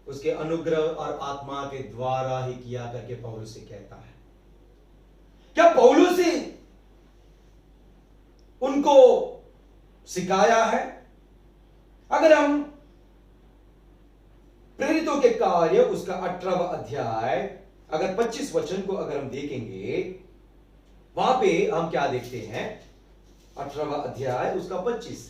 Speaker 2: उसके अनुग्रह और आत्मा के द्वारा ही किया करके पौलुस से कहता है। क्या पौलुस ही उनको सिखाया है? अगर हम प्रेरितों के कार्य उसका 18वां अध्याय अगर 25 वचन को अगर हम देखेंगे, वहां पे हम क्या देखते हैं? 18वां अध्याय उसका 25।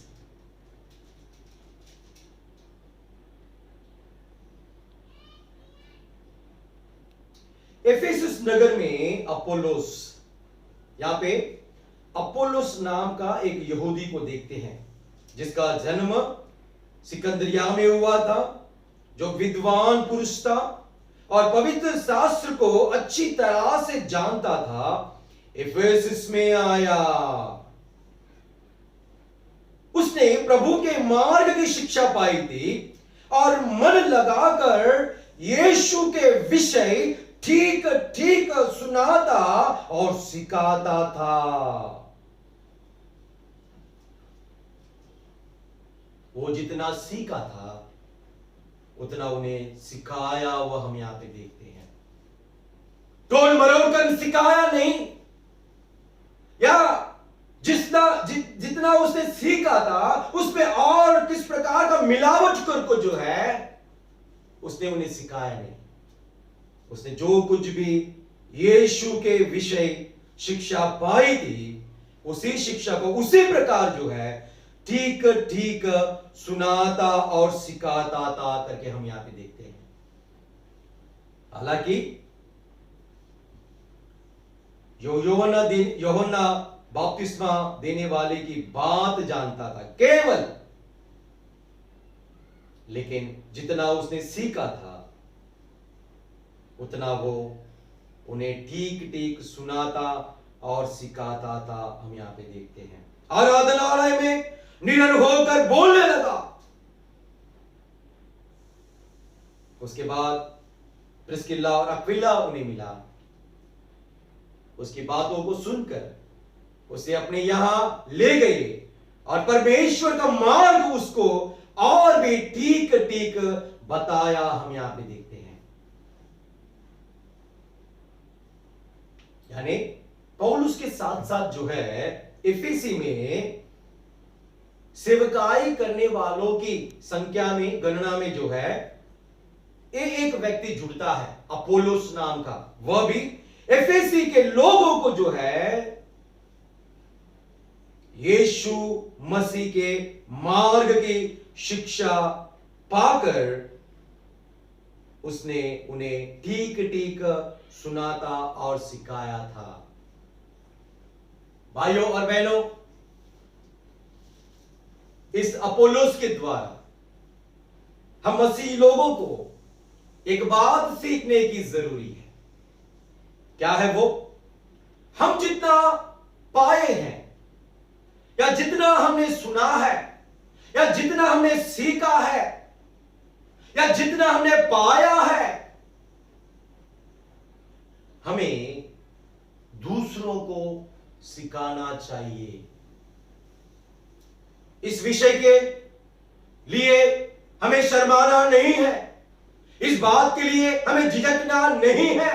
Speaker 2: एफेसुस नगर में अपोलोस, यहां पे अपोलोस नाम का एक यहूदी को देखते हैं जिसका जन्म सिकंदरिया में हुआ था, जो विद्वान पुरुष था और पवित्र शास्त्र को अच्छी तरह से जानता था। एफेसुस में आया, उसने प्रभु के मार्ग की शिक्षा पाई थी और मन लगाकर यीशु के विषय ठीक ठीक सुनाता और सिखाता था। वो जितना सीखा था उतना उन्हें सिखाया, वह हम यहां पे देखते हैं। टोल मरोड़ कर सिखाया नहीं, या जितना उसने सीखा था उसमें और किस प्रकार का मिलावट करके जो है उसने उन्हें सिखाया नहीं। उसने जो कुछ भी यीशु के विषय शिक्षा पाई थी, उसी शिक्षा को उसी प्रकार जो है ठीक ठीक सुनाता और सिखाता था करके हम यहां पे देखते हैं। हालांकि यूहन्ना बपतिस्मा देने वाले की बात जानता था केवल, लेकिन जितना उसने सीखा था उतना वो उन्हें ठीक ठीक सुनाता और सिखाता था। हम यहां पे देखते हैं आराधनालय में निडर होकर बोलने लगा। उसके बाद प्रिस्किल्ला और अक्विला उन्हें मिला, उसकी बातों को सुनकर उसे अपने यहां ले गए और परमेश्वर का मार्ग उसको और भी ठीक ठीक बताया। हम यहां पे देखते हैं, यानी पौलुस के साथ साथ जो है इफिसी में सेवकाई करने वालों की संख्या में, गणना में जो है एक व्यक्ति जुड़ता है अपोलोस नाम का। वह भी एफेसी के लोगों को जो है यीशु मसीह के मार्ग की शिक्षा पाकर उसने उन्हें ठीक ठीक सुनाता और सिखाया था। भाइयों और बहनों, इस अपोलोस के द्वारा हम मसीह लोगों को एक बात सीखने की जरूरी है। क्या है वो? हम जितना पाए हैं या जितना हमने सुना है या जितना हमने सीखा है या जितना हमने पाया है, हमें दूसरों को सिखाना चाहिए। इस विषय के लिए हमें शर्माना नहीं है, इस बात के लिए हमें झिझकना नहीं है।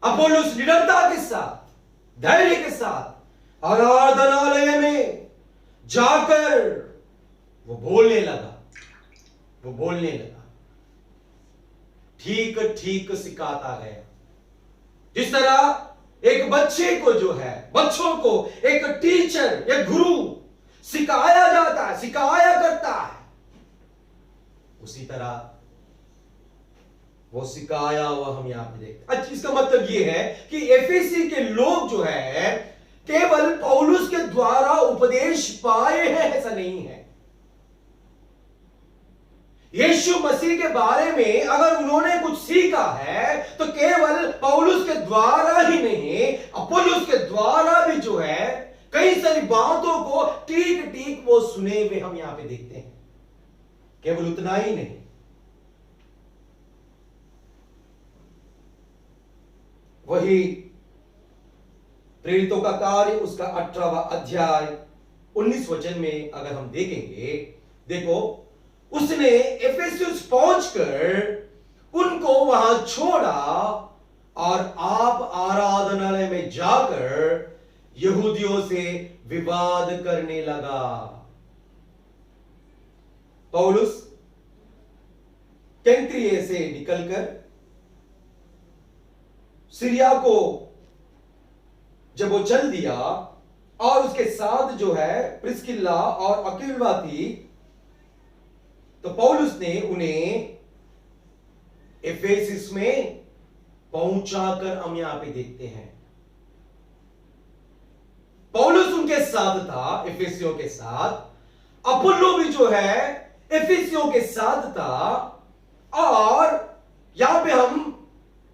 Speaker 2: अपोलोस निडरता के साथ, धैर्य के साथ आराधनालय में जाकर वो बोलने लगा। ठीक ठीक सिखाता गया। जिस तरह एक बच्चे को जो है, बच्चों को एक टीचर या गुरु सिखाया जाता है, सिखाया करता है, उसी तरह वो सिखाया हुआ हम यहां पे देखते हैं। अच्छा, इसका मतलब ये है कि एफेसी के लोग जो है केवल पौलुस के द्वारा उपदेश पाए हैं, ऐसा नहीं है। यीशु मसीह के बारे में अगर उन्होंने कुछ सीखा है तो केवल पौलुस के द्वारा ही नहीं, अपोलोस के द्वारा भी जो है कई सारी बातों को ठीक ठीक वो सुने हुए हम यहां पे देखते हैं। केवल उतना ही नहीं, वही प्रेरितों का कार्य उसका 18वां अध्याय 19 वचन में अगर हम देखेंगे, देखो उसने एफेसुस पहुंचकर उनको वहां छोड़ा और आप आराधनालय में जाकर यहूदियों से विवाद करने लगा। पौलुस कैंक्रिये से निकलकर सीरिया को जब वो चल दिया और उसके साथ जो है प्रिस्किल्ला और अक्विला थी, तो पौलुस ने उन्हें एफेसस में पहुंचाकर हम यहां पे देखते हैं। पौलुस उनके साथ था, एफेसियों के साथ। अपोलो भी जो है एफेसियों के साथ था। और यहां पे हम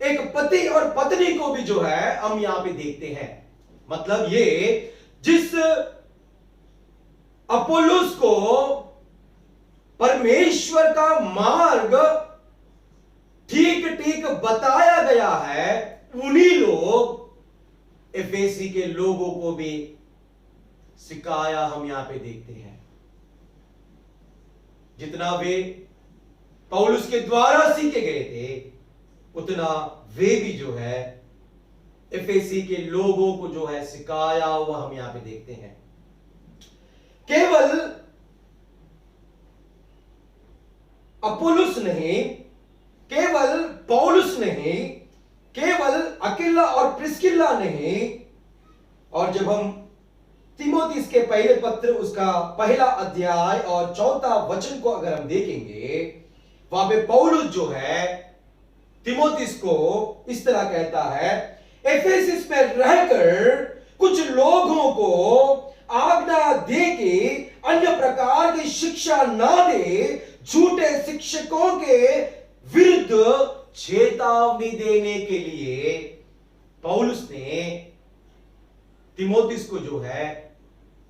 Speaker 2: एक पति और पत्नी को भी जो है हम यहां पे देखते हैं। मतलब ये जिस अपोलोस को परमेश्वर का मार्ग ठीक ठीक बताया गया है, उन्हीं लोग एफेसी के लोगों को भी सिखाया हम यहां पे देखते हैं। जितना वे पौलुस के द्वारा सीखे गए थे, उतना वे भी जो है एफेसी के लोगों को जो है सिखाया हुआ हम यहां पे देखते हैं। केवल अपोलोस नहीं, केवल पौलुस नहीं, केवल अक्विला और प्रिस्किल्ला नहीं, और जब हम तीमुथियुस के पहले पत्र उसका पहला अध्याय और 4वां वचन को अगर हम देखेंगे, वहां पे पौलुस जो है तीमुथियुस को इस तरह कहता है, एफेसस में रहकर कुछ लोगों को आज्ञा दे के अन्य प्रकार की शिक्षा ना दे, झूठे शिक्षकों के विरुद्ध चेतावनी देने के लिए पौलुस ने तीमुथियुस को जो है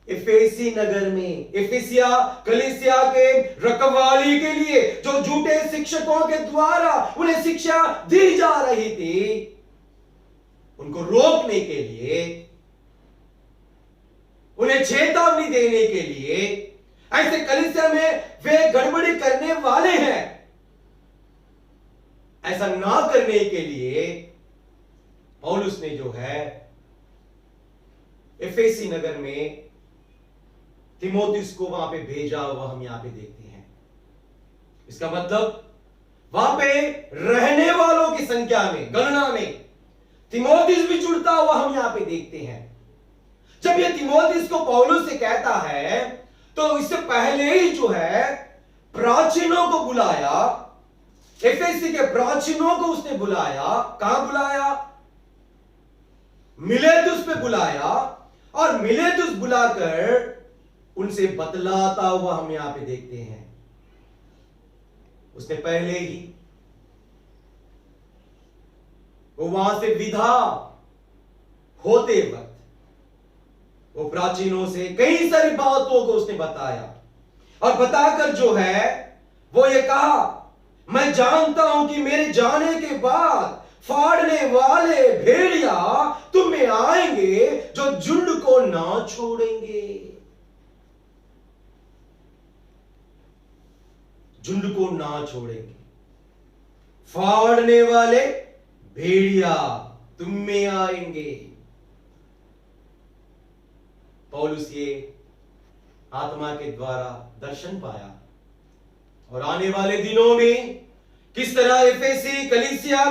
Speaker 2: एफेसी नगर में, एफेसिया कलीसिया के रखवाली के लिए जो झूठे शिक्षकों के द्वारा उन्हें शिक्षा दी जा रही थी, उनको रोकने के लिए, उन्हें चेतावनी देने के लिए, ऐसे कलीसिया में वे गड़बड़ी करने वाले हैं, ऐसा ना करने के लिए पौलुस ने जो है एफेसी नगर में तीमुथियुस को वहां पे भेजा हुआ हम यहां पे देखते हैं। इसका मतलब वहां पे रहने वालों की संख्या में, गणना में तीमुथियुस भी जुड़ता हुआ हम यहां पे देखते हैं। जब ये तीमुथियुस को पौलुस से कहता है, तो इससे पहले ही जो है प्राचीनों को बुलाया, एफेसी के प्राचीनों को उसने बुलाया। कहां बुलाया? मिलेतुस पे बुलाया, और मिलेतुस बुलाकर उनसे बतलाता हुआ हम यहां पे देखते हैं। उसने पहले ही वो वहां से विदा होते वक्त वो प्राचीनों से कई सारी बातों को उसने बताया, और बताकर जो है वो ये कहा, मैं जानता हूं कि मेरे जाने के बाद फाड़ने वाले भेड़िया तुम में आएंगे जो झुंड को ना छोड़ेंगे। झुंड को ना छोड़ेंगे। फाड़ने वाले भेड़िया तुम में आएंगे। पौलुस ये आत्मा के द्वारा दर्शन पाया, और आने वाले दिनों में किस तरह एफेसी कलीसिया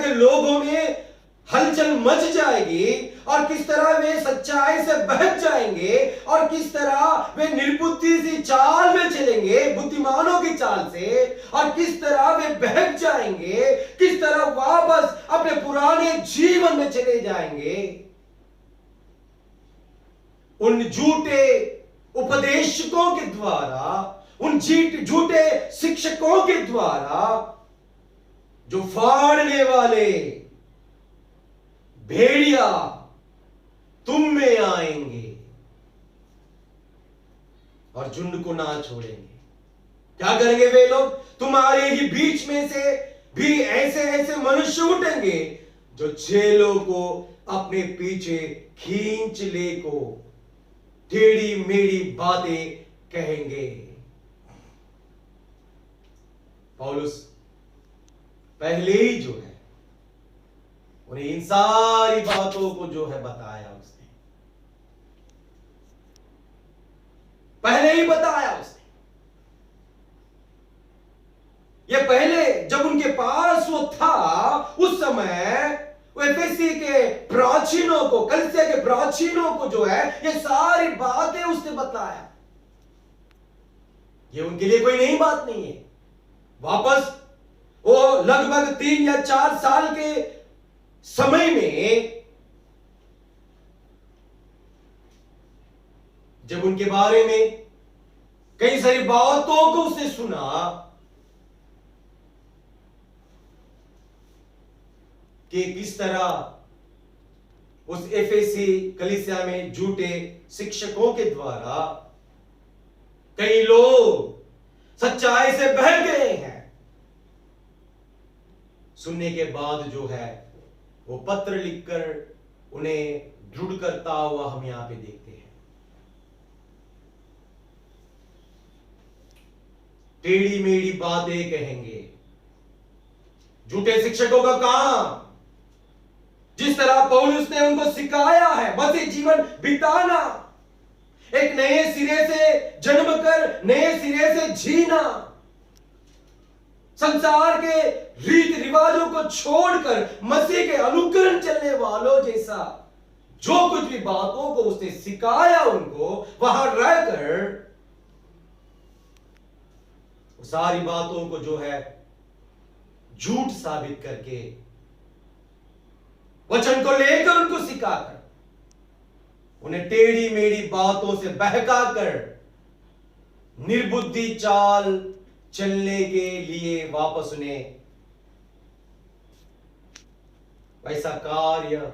Speaker 2: के लोगों में हलचल मच जाएगी और किस तरह वे सच्चाई से बहक जाएंगे और किस तरह वे निर्बुद्धि सी चाल में चलेंगे, बुद्धिमानों की चाल से, और किस तरह वे बहक जाएंगे, किस तरह वापस अपने पुराने जीवन में चले जाएंगे। उन झूठे उपदेशकों के द्वारा, उन झूठे शिक्षकों के द्वारा जो फाड़ने वाले भेड़िया तुम में आएंगे और झुंड को ना छोड़ेंगे। क्या करेंगे वे लोग? तुम्हारे ही बीच में से भी ऐसे ऐसे मनुष्य उठेंगे जो चेलों को अपने पीछे खींच ले को टेढ़ी मेढ़ी बातें कहेंगे। पौलुस पहले ही जो है उन्हें इन सारी बातों को जो है बताया, उसने पहले ही बताया। उसने ये पहले जब उनके पास वो था, उस समय वो एफेसी के प्राचीनों को, कलीसिया के प्राचीनों को जो है ये सारी बातें उसने बताया। ये उनके लिए कोई नई बात नहीं है। वापस वो लगभग 3 या 4 साल के समय में जब उनके बारे में कई सारी बातों को उसने सुना कि किस तरह उस एफेसी कलीसिया में झूठे शिक्षकों के द्वारा कई लोग सच्चाई से बह गए हैं, सुनने के बाद जो है वो पत्र लिखकर उन्हें दृढ़ करता हुआ हम यहां पे देखते हैं। टेढ़ी मेढ़ी बातें कहेंगे। झूठे शिक्षकों का काम, जिस तरह पौलुस ने उनको सिखाया है मसीह जीवन बिताना, एक नए सिरे से जन्म कर नए सिरे से जीना, संसार के रीति रिवाजों को छोड़कर मसीह के अनुकरण चलने वालों जैसा जो कुछ भी बातों को उसने सिखाया उनको, वहां रहकर सारी बातों को जो है झूठ साबित करके, वचन को लेकर उनको सिखाकर, उन्हें टेढ़ी मेढ़ी बातों से बहकाकर निर्बुद्धि चाल चलने के लिए वापस उन्हें वैसा कार्य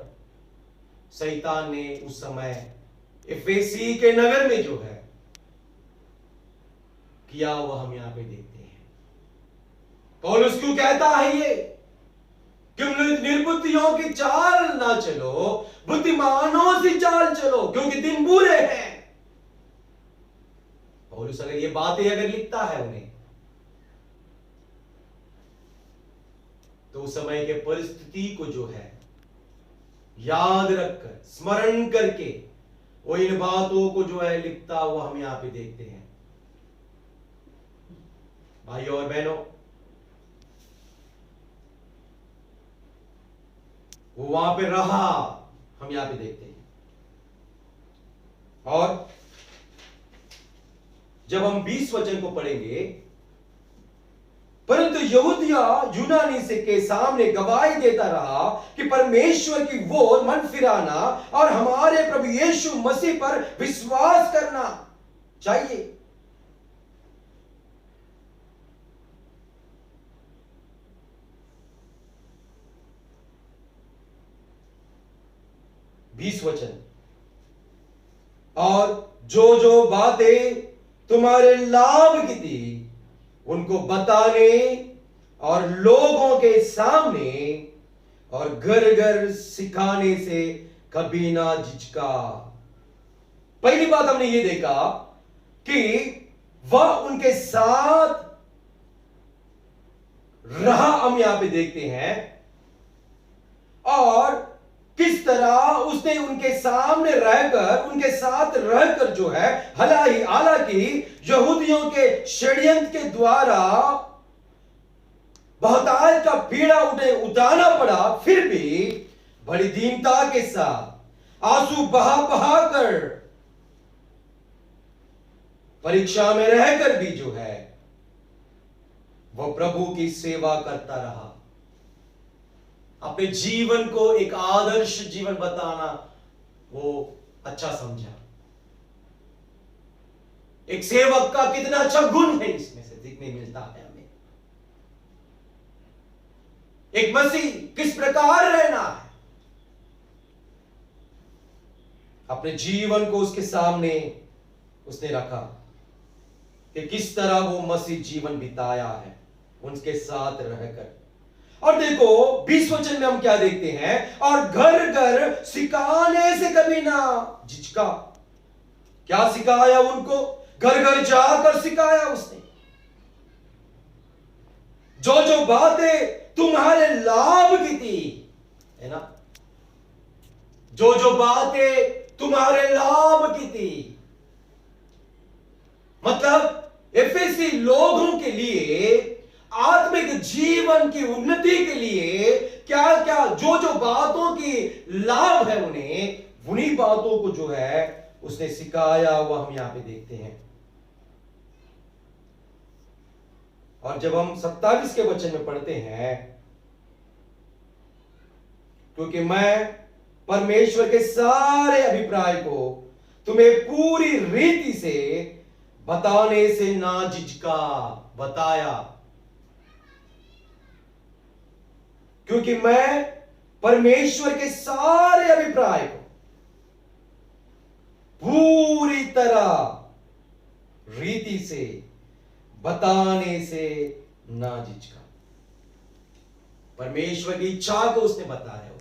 Speaker 2: शैतान ने उस समय एफेसी के नगर में जो है किया, वह हम यहां पे देखते हैं। पौलुस क्यों कहता है ये कि निर्बुद्धियों की चाल ना चलो, बुद्धिमानों से चाल चलो, क्योंकि दिन बुरे हैं। पौलुस अगर ये बातें अगर लिखता है उन्हें, तो उस समय के परिस्थिति को जो है याद रखकर, स्मरण करके वो इन बातों को जो है लिखता हुआ हम यहां पे देखते हैं। भाइयों और बहनों, वो वहां पे रहा, हम यहां पे देखते हैं। और जब हम 20 वचन को पढ़ेंगे, परंतु यहूदिया यूनानी से के सामने गवाही देता रहा कि परमेश्वर की ओर मन फिराना और हमारे प्रभु यीशु मसीह पर विश्वास करना चाहिए। वचन, और जो जो बातें तुम्हारे लाभ की थी उनको बताने और लोगों के सामने और घर घर सिखाने से कभी ना झिझका। पहली बात हमने ये देखा कि वह उनके साथ रहा, हम यहां पे देखते हैं, और किस तरह उसने उनके सामने रहकर, उनके साथ रहकर जो है, हालांकि यहूदियों के षड्यंत्र के द्वारा बहुतायत का पीड़ा उन्हें उठाना पड़ा, फिर भी बड़ी दीनता के साथ आंसू बहा बहा कर, परीक्षा में रहकर भी जो है वह प्रभु की सेवा करता रहा। अपने जीवन को एक आदर्श जीवन बताना वो अच्छा समझा। एक सेवक का कितना अच्छा गुण है इसमें से सीखने मिलता है हमें। एक मसीह किस प्रकार रहना है, अपने जीवन को उसके सामने उसने रखा कि किस तरह वो मसीह जीवन बिताया है उनके साथ रहकर। और देखो 20 वचन में हम क्या देखते हैं, और घर घर सिखाने से कभी ना झिझका। क्या सिखाया उनको? घर घर जाकर सिखाया उसने। जो जो बातें तुम्हारे लाभ की थी, है ना, जो जो बातें तुम्हारे लाभ की थी, मतलब एफेसी लोगों के लिए आत्मिक जीवन की उन्नति के लिए क्या क्या जो जो बातों की लाभ है उन्हें, उन्हीं बातों को जो है उसने सिखाया हुआ हम यहां पे देखते हैं। और जब हम 27 के वचन में पढ़ते हैं, क्योंकि मैं परमेश्वर के सारे अभिप्राय को तुम्हें पूरी रीति से बताने से ना झिझका, बताया, क्योंकि मैं परमेश्वर के सारे अभिप्राय को पूरी तरह रीति से बताने से ना झिझका। परमेश्वर की इच्छा को उसने बताया उन्हें।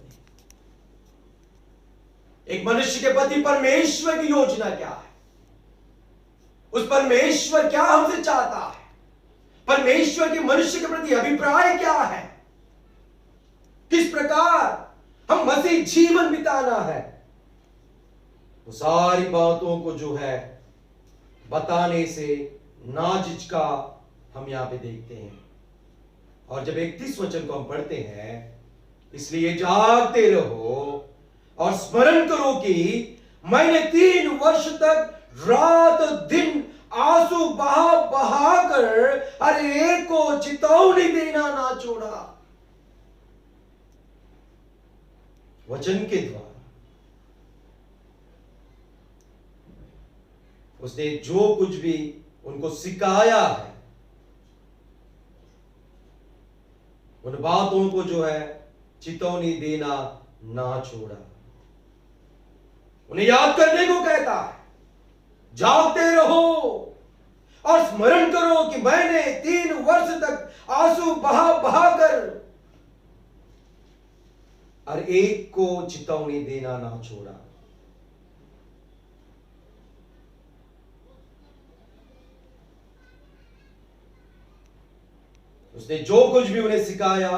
Speaker 2: एक मनुष्य के प्रति परमेश्वर की योजना क्या है, उस परमेश्वर क्या हमसे चाहता है, परमेश्वर के मनुष्य के प्रति अभिप्राय क्या है, किस प्रकार हम मसीह जीवन बिताना है, वो सारी बातों को जो है बताने से ना झिझका हम यहां पे देखते हैं। और जब 31 वचन को हम पढ़ते हैं, इसलिए जागते रहो और स्मरण करो कि मैंने 3 वर्ष तक रात दिन आंसू बहा बहा कर हर एक को चेतावनी देना ना छोड़ा। वचन के द्वारा उसने जो कुछ भी उनको सिखाया है, उन बातों को जो है चेतावनी देना ना छोड़ा। उन्हें याद करने को कहता है, जागते रहो और स्मरण करो कि मैंने 3 वर्ष तक आंसू बहा बहा कर हर एक को चेतावनी देना ना छोड़ा। उसने जो कुछ भी उन्हें सिखाया,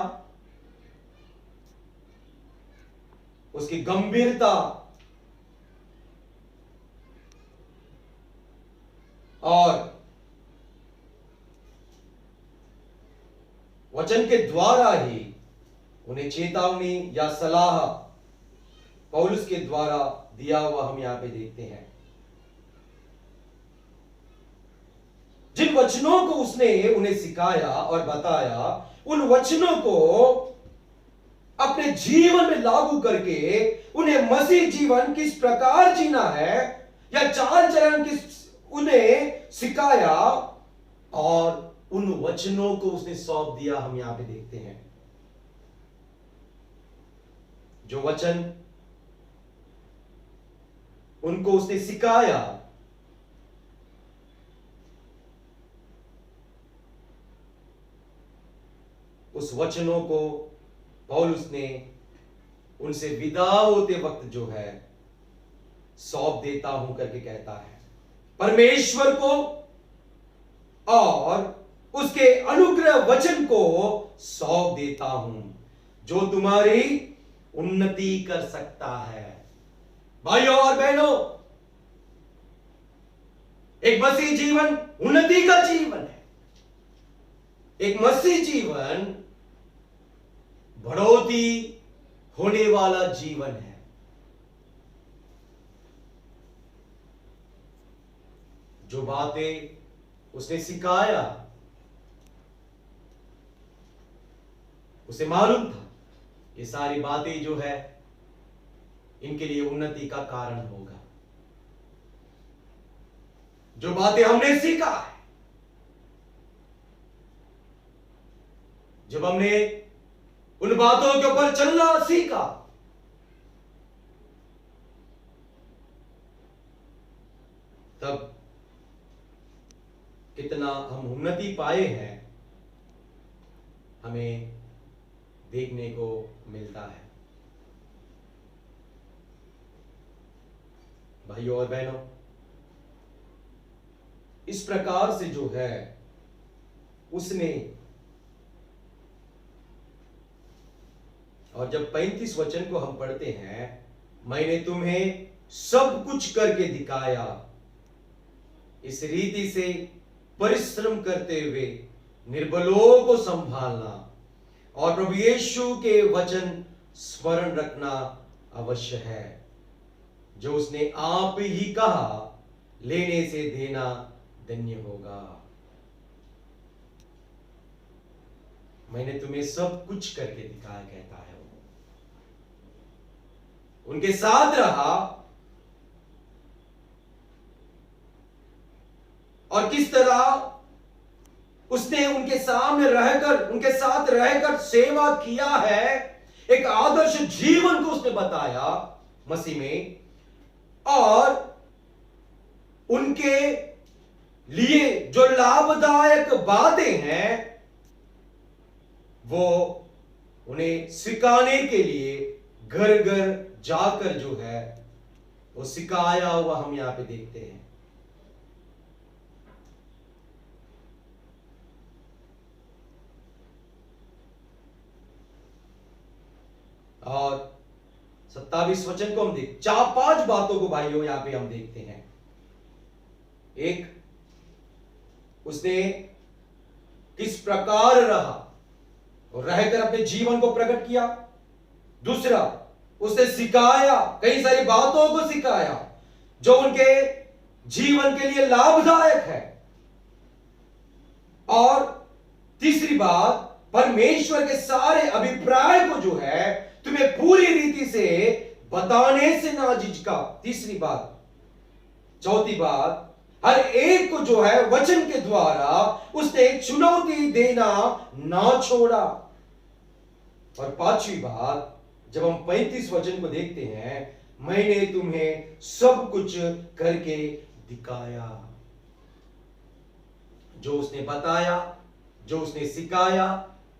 Speaker 2: उसकी गंभीरता और वचन के द्वारा ही उन्हें चेतावनी या सलाह पौलुस के द्वारा दिया हुआ हम यहां पे देखते हैं। जिन वचनों को उसने उन्हें सिखाया और बताया, उन वचनों को अपने जीवन में लागू करके उन्हें मसीह जीवन किस प्रकार जीना है या चाल चलन किस उन्हें सिखाया, और उन वचनों को उसने सौंप दिया हम यहां पे देखते हैं। जो वचन उनको उसने सिखाया, उस वचनों को पौलुस ने उनसे विदा होते वक्त जो है सौंप देता हूं करके कहता है। परमेश्वर को और उसके अनुग्रह वचन को सौंप देता हूं जो तुम्हारी उन्नति कर सकता है। भाइयों और बहनों, एक मसीह जीवन उन्नति का जीवन है। एक मसीह जीवन बढ़ोतरी होने वाला जीवन है। जो बातें उसने सिखाया, उसे मालूम था ये सारी बातें जो है इनके लिए उन्नति का कारण होगा। जो बातें हमने सीखा है, जब हमने उन बातों के ऊपर चलना सीखा, तब कितना हम उन्नति पाए हैं हमें देखने को मिलता है। भाइयों और बहनों, इस प्रकार से जो है उसने, और जब 35 वचन को हम पढ़ते हैं, मैंने तुम्हें सब कुछ करके दिखाया, इस रीति से परिश्रम करते हुए निर्बलों को संभालना और प्रभु यीशु के वचन स्मरण रखना अवश्य है। जो उसने आप ही कहा, लेने से देना धन्य होगा। मैंने तुम्हें सब कुछ करके दिखाया, कहता है वो। उनके साथ रहा, और किस तरह उसने उनके सामने रहकर, उनके साथ रहकर सेवा किया है। एक आदर्श जीवन को उसने बताया मसीह में, और उनके लिए जो लाभदायक बातें हैं वो उन्हें सिखाने के लिए घर घर जाकर जो है वो सिखाया हुआ हम यहां पे देखते हैं। और 27 वचन को हम देख, 4-5 बातों को भाइयों यहां पे हम देखते हैं। एक, उसने किस प्रकार रहा और रहकर अपने जीवन को प्रकट किया। दूसरा, उसने सिखाया, कई सारी बातों को सिखाया जो उनके जीवन के लिए लाभदायक है। और तीसरी बात, परमेश्वर के सारे अभिप्राय को जो है तुम्हें पूरी रीति से बताने से ना झिझका। तीसरी बात। चौथी बात, हर एक को जो है वचन के द्वारा उसने चुनौती देना ना छोड़ा। और पांचवी बात, जब हम 35 वचन को देखते हैं, मैंने तुम्हें सब कुछ करके दिखाया। जो उसने बताया, जो उसने सिखाया,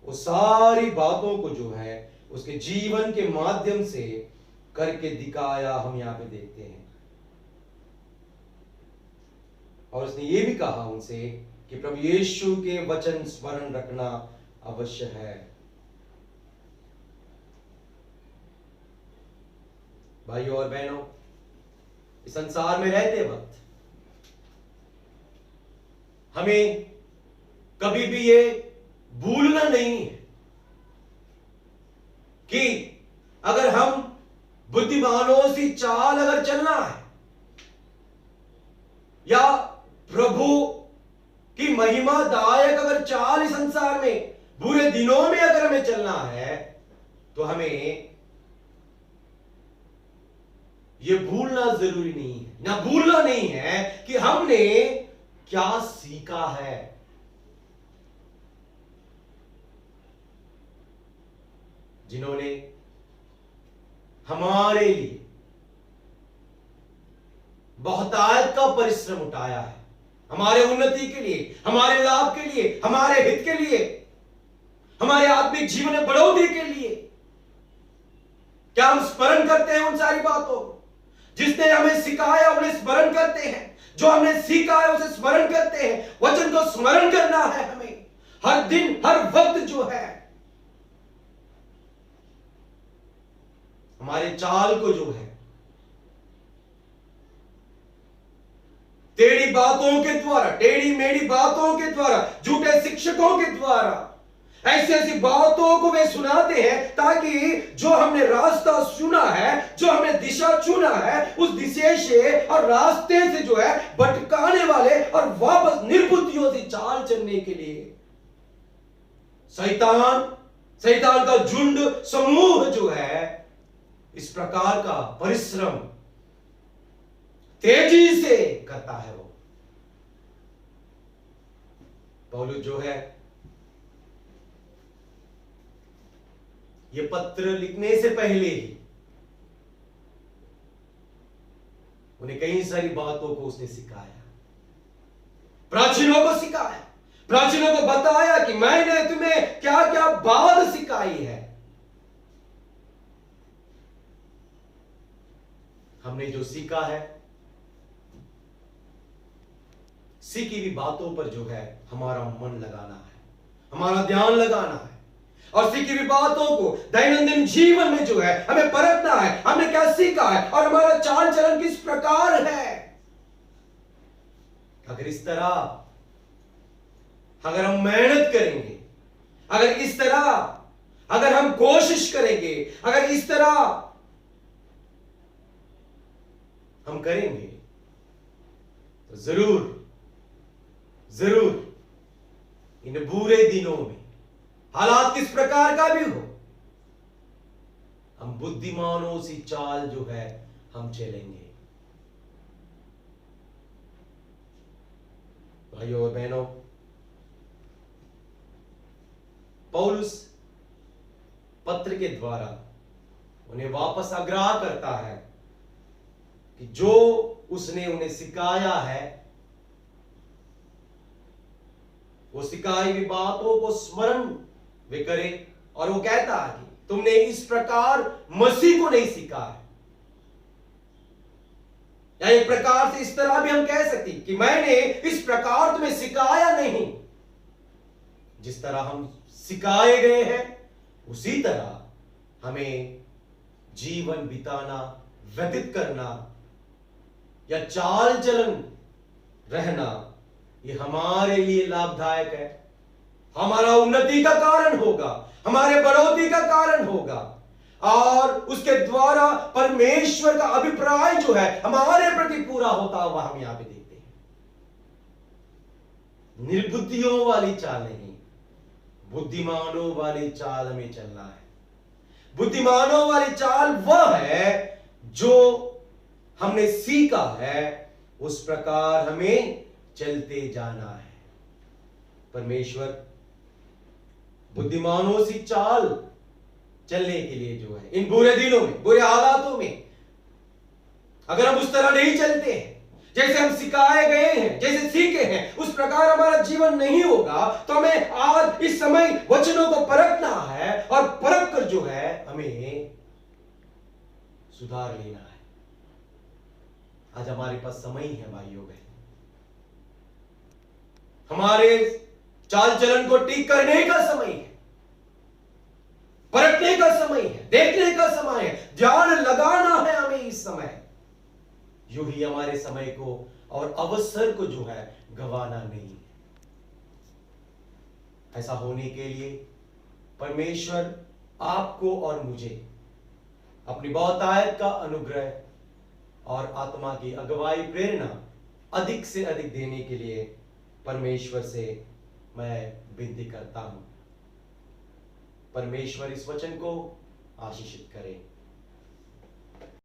Speaker 2: वो सारी बातों को जो है उसके जीवन के माध्यम से करके दिखाया हम यहां पे देखते हैं। और उसने ये भी कहा उनसे कि प्रभु यीशु के वचन स्मरण रखना अवश्य है। भाइयों और बहनों, इस संसार में रहते वक्त हमें कभी भी ये भूलना नहीं है कि अगर हम बुद्धिमानों सी चाल अगर चलना है, या प्रभु की महिमादायक अगर चाल इस संसार में, बुरे दिनों में अगर हमें चलना है, तो हमें यह भूलना जरूरी नहीं है, ना भूलना नहीं है कि हमने क्या सीखा है। जिन्होंने हमारे लिए बहुतायत का परिश्रम उठाया है, हमारे उन्नति के लिए, हमारे लाभ के लिए, हमारे हित के लिए, हमारे आत्मिक जीवन में बढ़ोतरी के लिए। क्या हम स्मरण करते हैं उन सारी बातों को? जिसने हमें सिखाया उन्हें स्मरण करते हैं, जो हमने सीखा है उसे स्मरण करते हैं। वचन को स्मरण करना है हमें हर दिन, हर वक्त जो है। हमारे चाल को जो है टेढ़ी बातों के द्वारा, टेढ़ी मेढ़ी बातों के द्वारा, झूठे शिक्षकों के द्वारा ऐसी ऐसी बातों को वे सुनाते हैं ताकि जो हमने रास्ता चुना है, जो हमने दिशा चुना है, उस दिशा से और रास्ते से जो है भटकाने वाले और वापस निर्बुद्धियों से चाल चलने के लिए शैतान का झुंड समूह जो है इस प्रकार का परिश्रम तेजी से करता है। वो पौलुस जो है ये पत्र लिखने से पहले ही उन्हें कई सारी बातों को उसने सिखाया, प्राचीनों को सिखाया, प्राचीनों को बताया कि मैंने तुम्हें क्या क्या बात सिखाई है। हमने जो सीखा है, सीखी हुई बातों पर जो है हमारा मन लगाना है, हमारा ध्यान लगाना है और सीखी हुई बातों को दैनंदिन जीवन में जो है हमें परखना है, हमने क्या सीखा है और हमारा चाल चलन किस प्रकार है। अगर इस तरह अगर हम मेहनत करेंगे, अगर इस तरह अगर हम कोशिश करेंगे, अगर इस तरह हम करेंगे तो जरूर इन बुरे दिनों में हालात किस प्रकार का भी हो, हम बुद्धिमानों सी चाल जो है हम चलेंगे। भाइयों और बहनों, पौलुस पत्र के द्वारा उन्हें वापस आग्रह करता है कि जो उसने उन्हें सिखाया है वो सिखाई हुई बातों को स्मरण वे करें। और वो कहता है कि तुमने इस प्रकार मसीह को नहीं सीखा है, या एक प्रकार से इस तरह भी हम कह सकते कि मैंने इस प्रकार तुम्हें सिखाया नहीं। जिस तरह हम सिखाए गए हैं उसी तरह हमें जीवन बिताना, व्यतीत करना या चाल चलन रहना, ये हमारे लिए लाभदायक है, हमारा उन्नति का कारण होगा, हमारे बढ़ोतरी का कारण होगा और उसके द्वारा परमेश्वर का अभिप्राय जो है हमारे प्रति पूरा होता हुआ हम यहां पे देखते हैं। निर्बुद्धियों वाली चाल नहीं, बुद्धिमानों वाली चाल हमें चलना है। बुद्धिमानों वाली चाल वह है जो हमने सीखा है, उस प्रकार हमें चलते जाना है। परमेश्वर बुद्धिमानों सी चाल चलने के लिए जो है इन बुरे दिनों में, बुरे हालातों में अगर हम उस तरह नहीं चलते हैं जैसे हम सिखाए गए हैं, जैसे सीखे हैं, उस प्रकार हमारा जीवन नहीं होगा, तो हमें आज इस समय वचनों को परखना है और परख कर जो है हमें सुधार लेना है। आज हमारे पास समय ही है भाइयों बहन, हमारे चाल चलन को ठीक करने का समय है, परखने का समय है, देखने का समय है, ध्यान लगाना है हमें इस समय। यूं ही हमारे समय को और अवसर को जो है गंवाना नहीं है। ऐसा होने के लिए परमेश्वर आपको और मुझे अपनी बहुतायत का अनुग्रह और आत्मा की अगुवाई प्रेरणा अधिक से अधिक देने के लिए परमेश्वर से मैं विनती करता हूं। परमेश्वर इस वचन को आशीषित करे।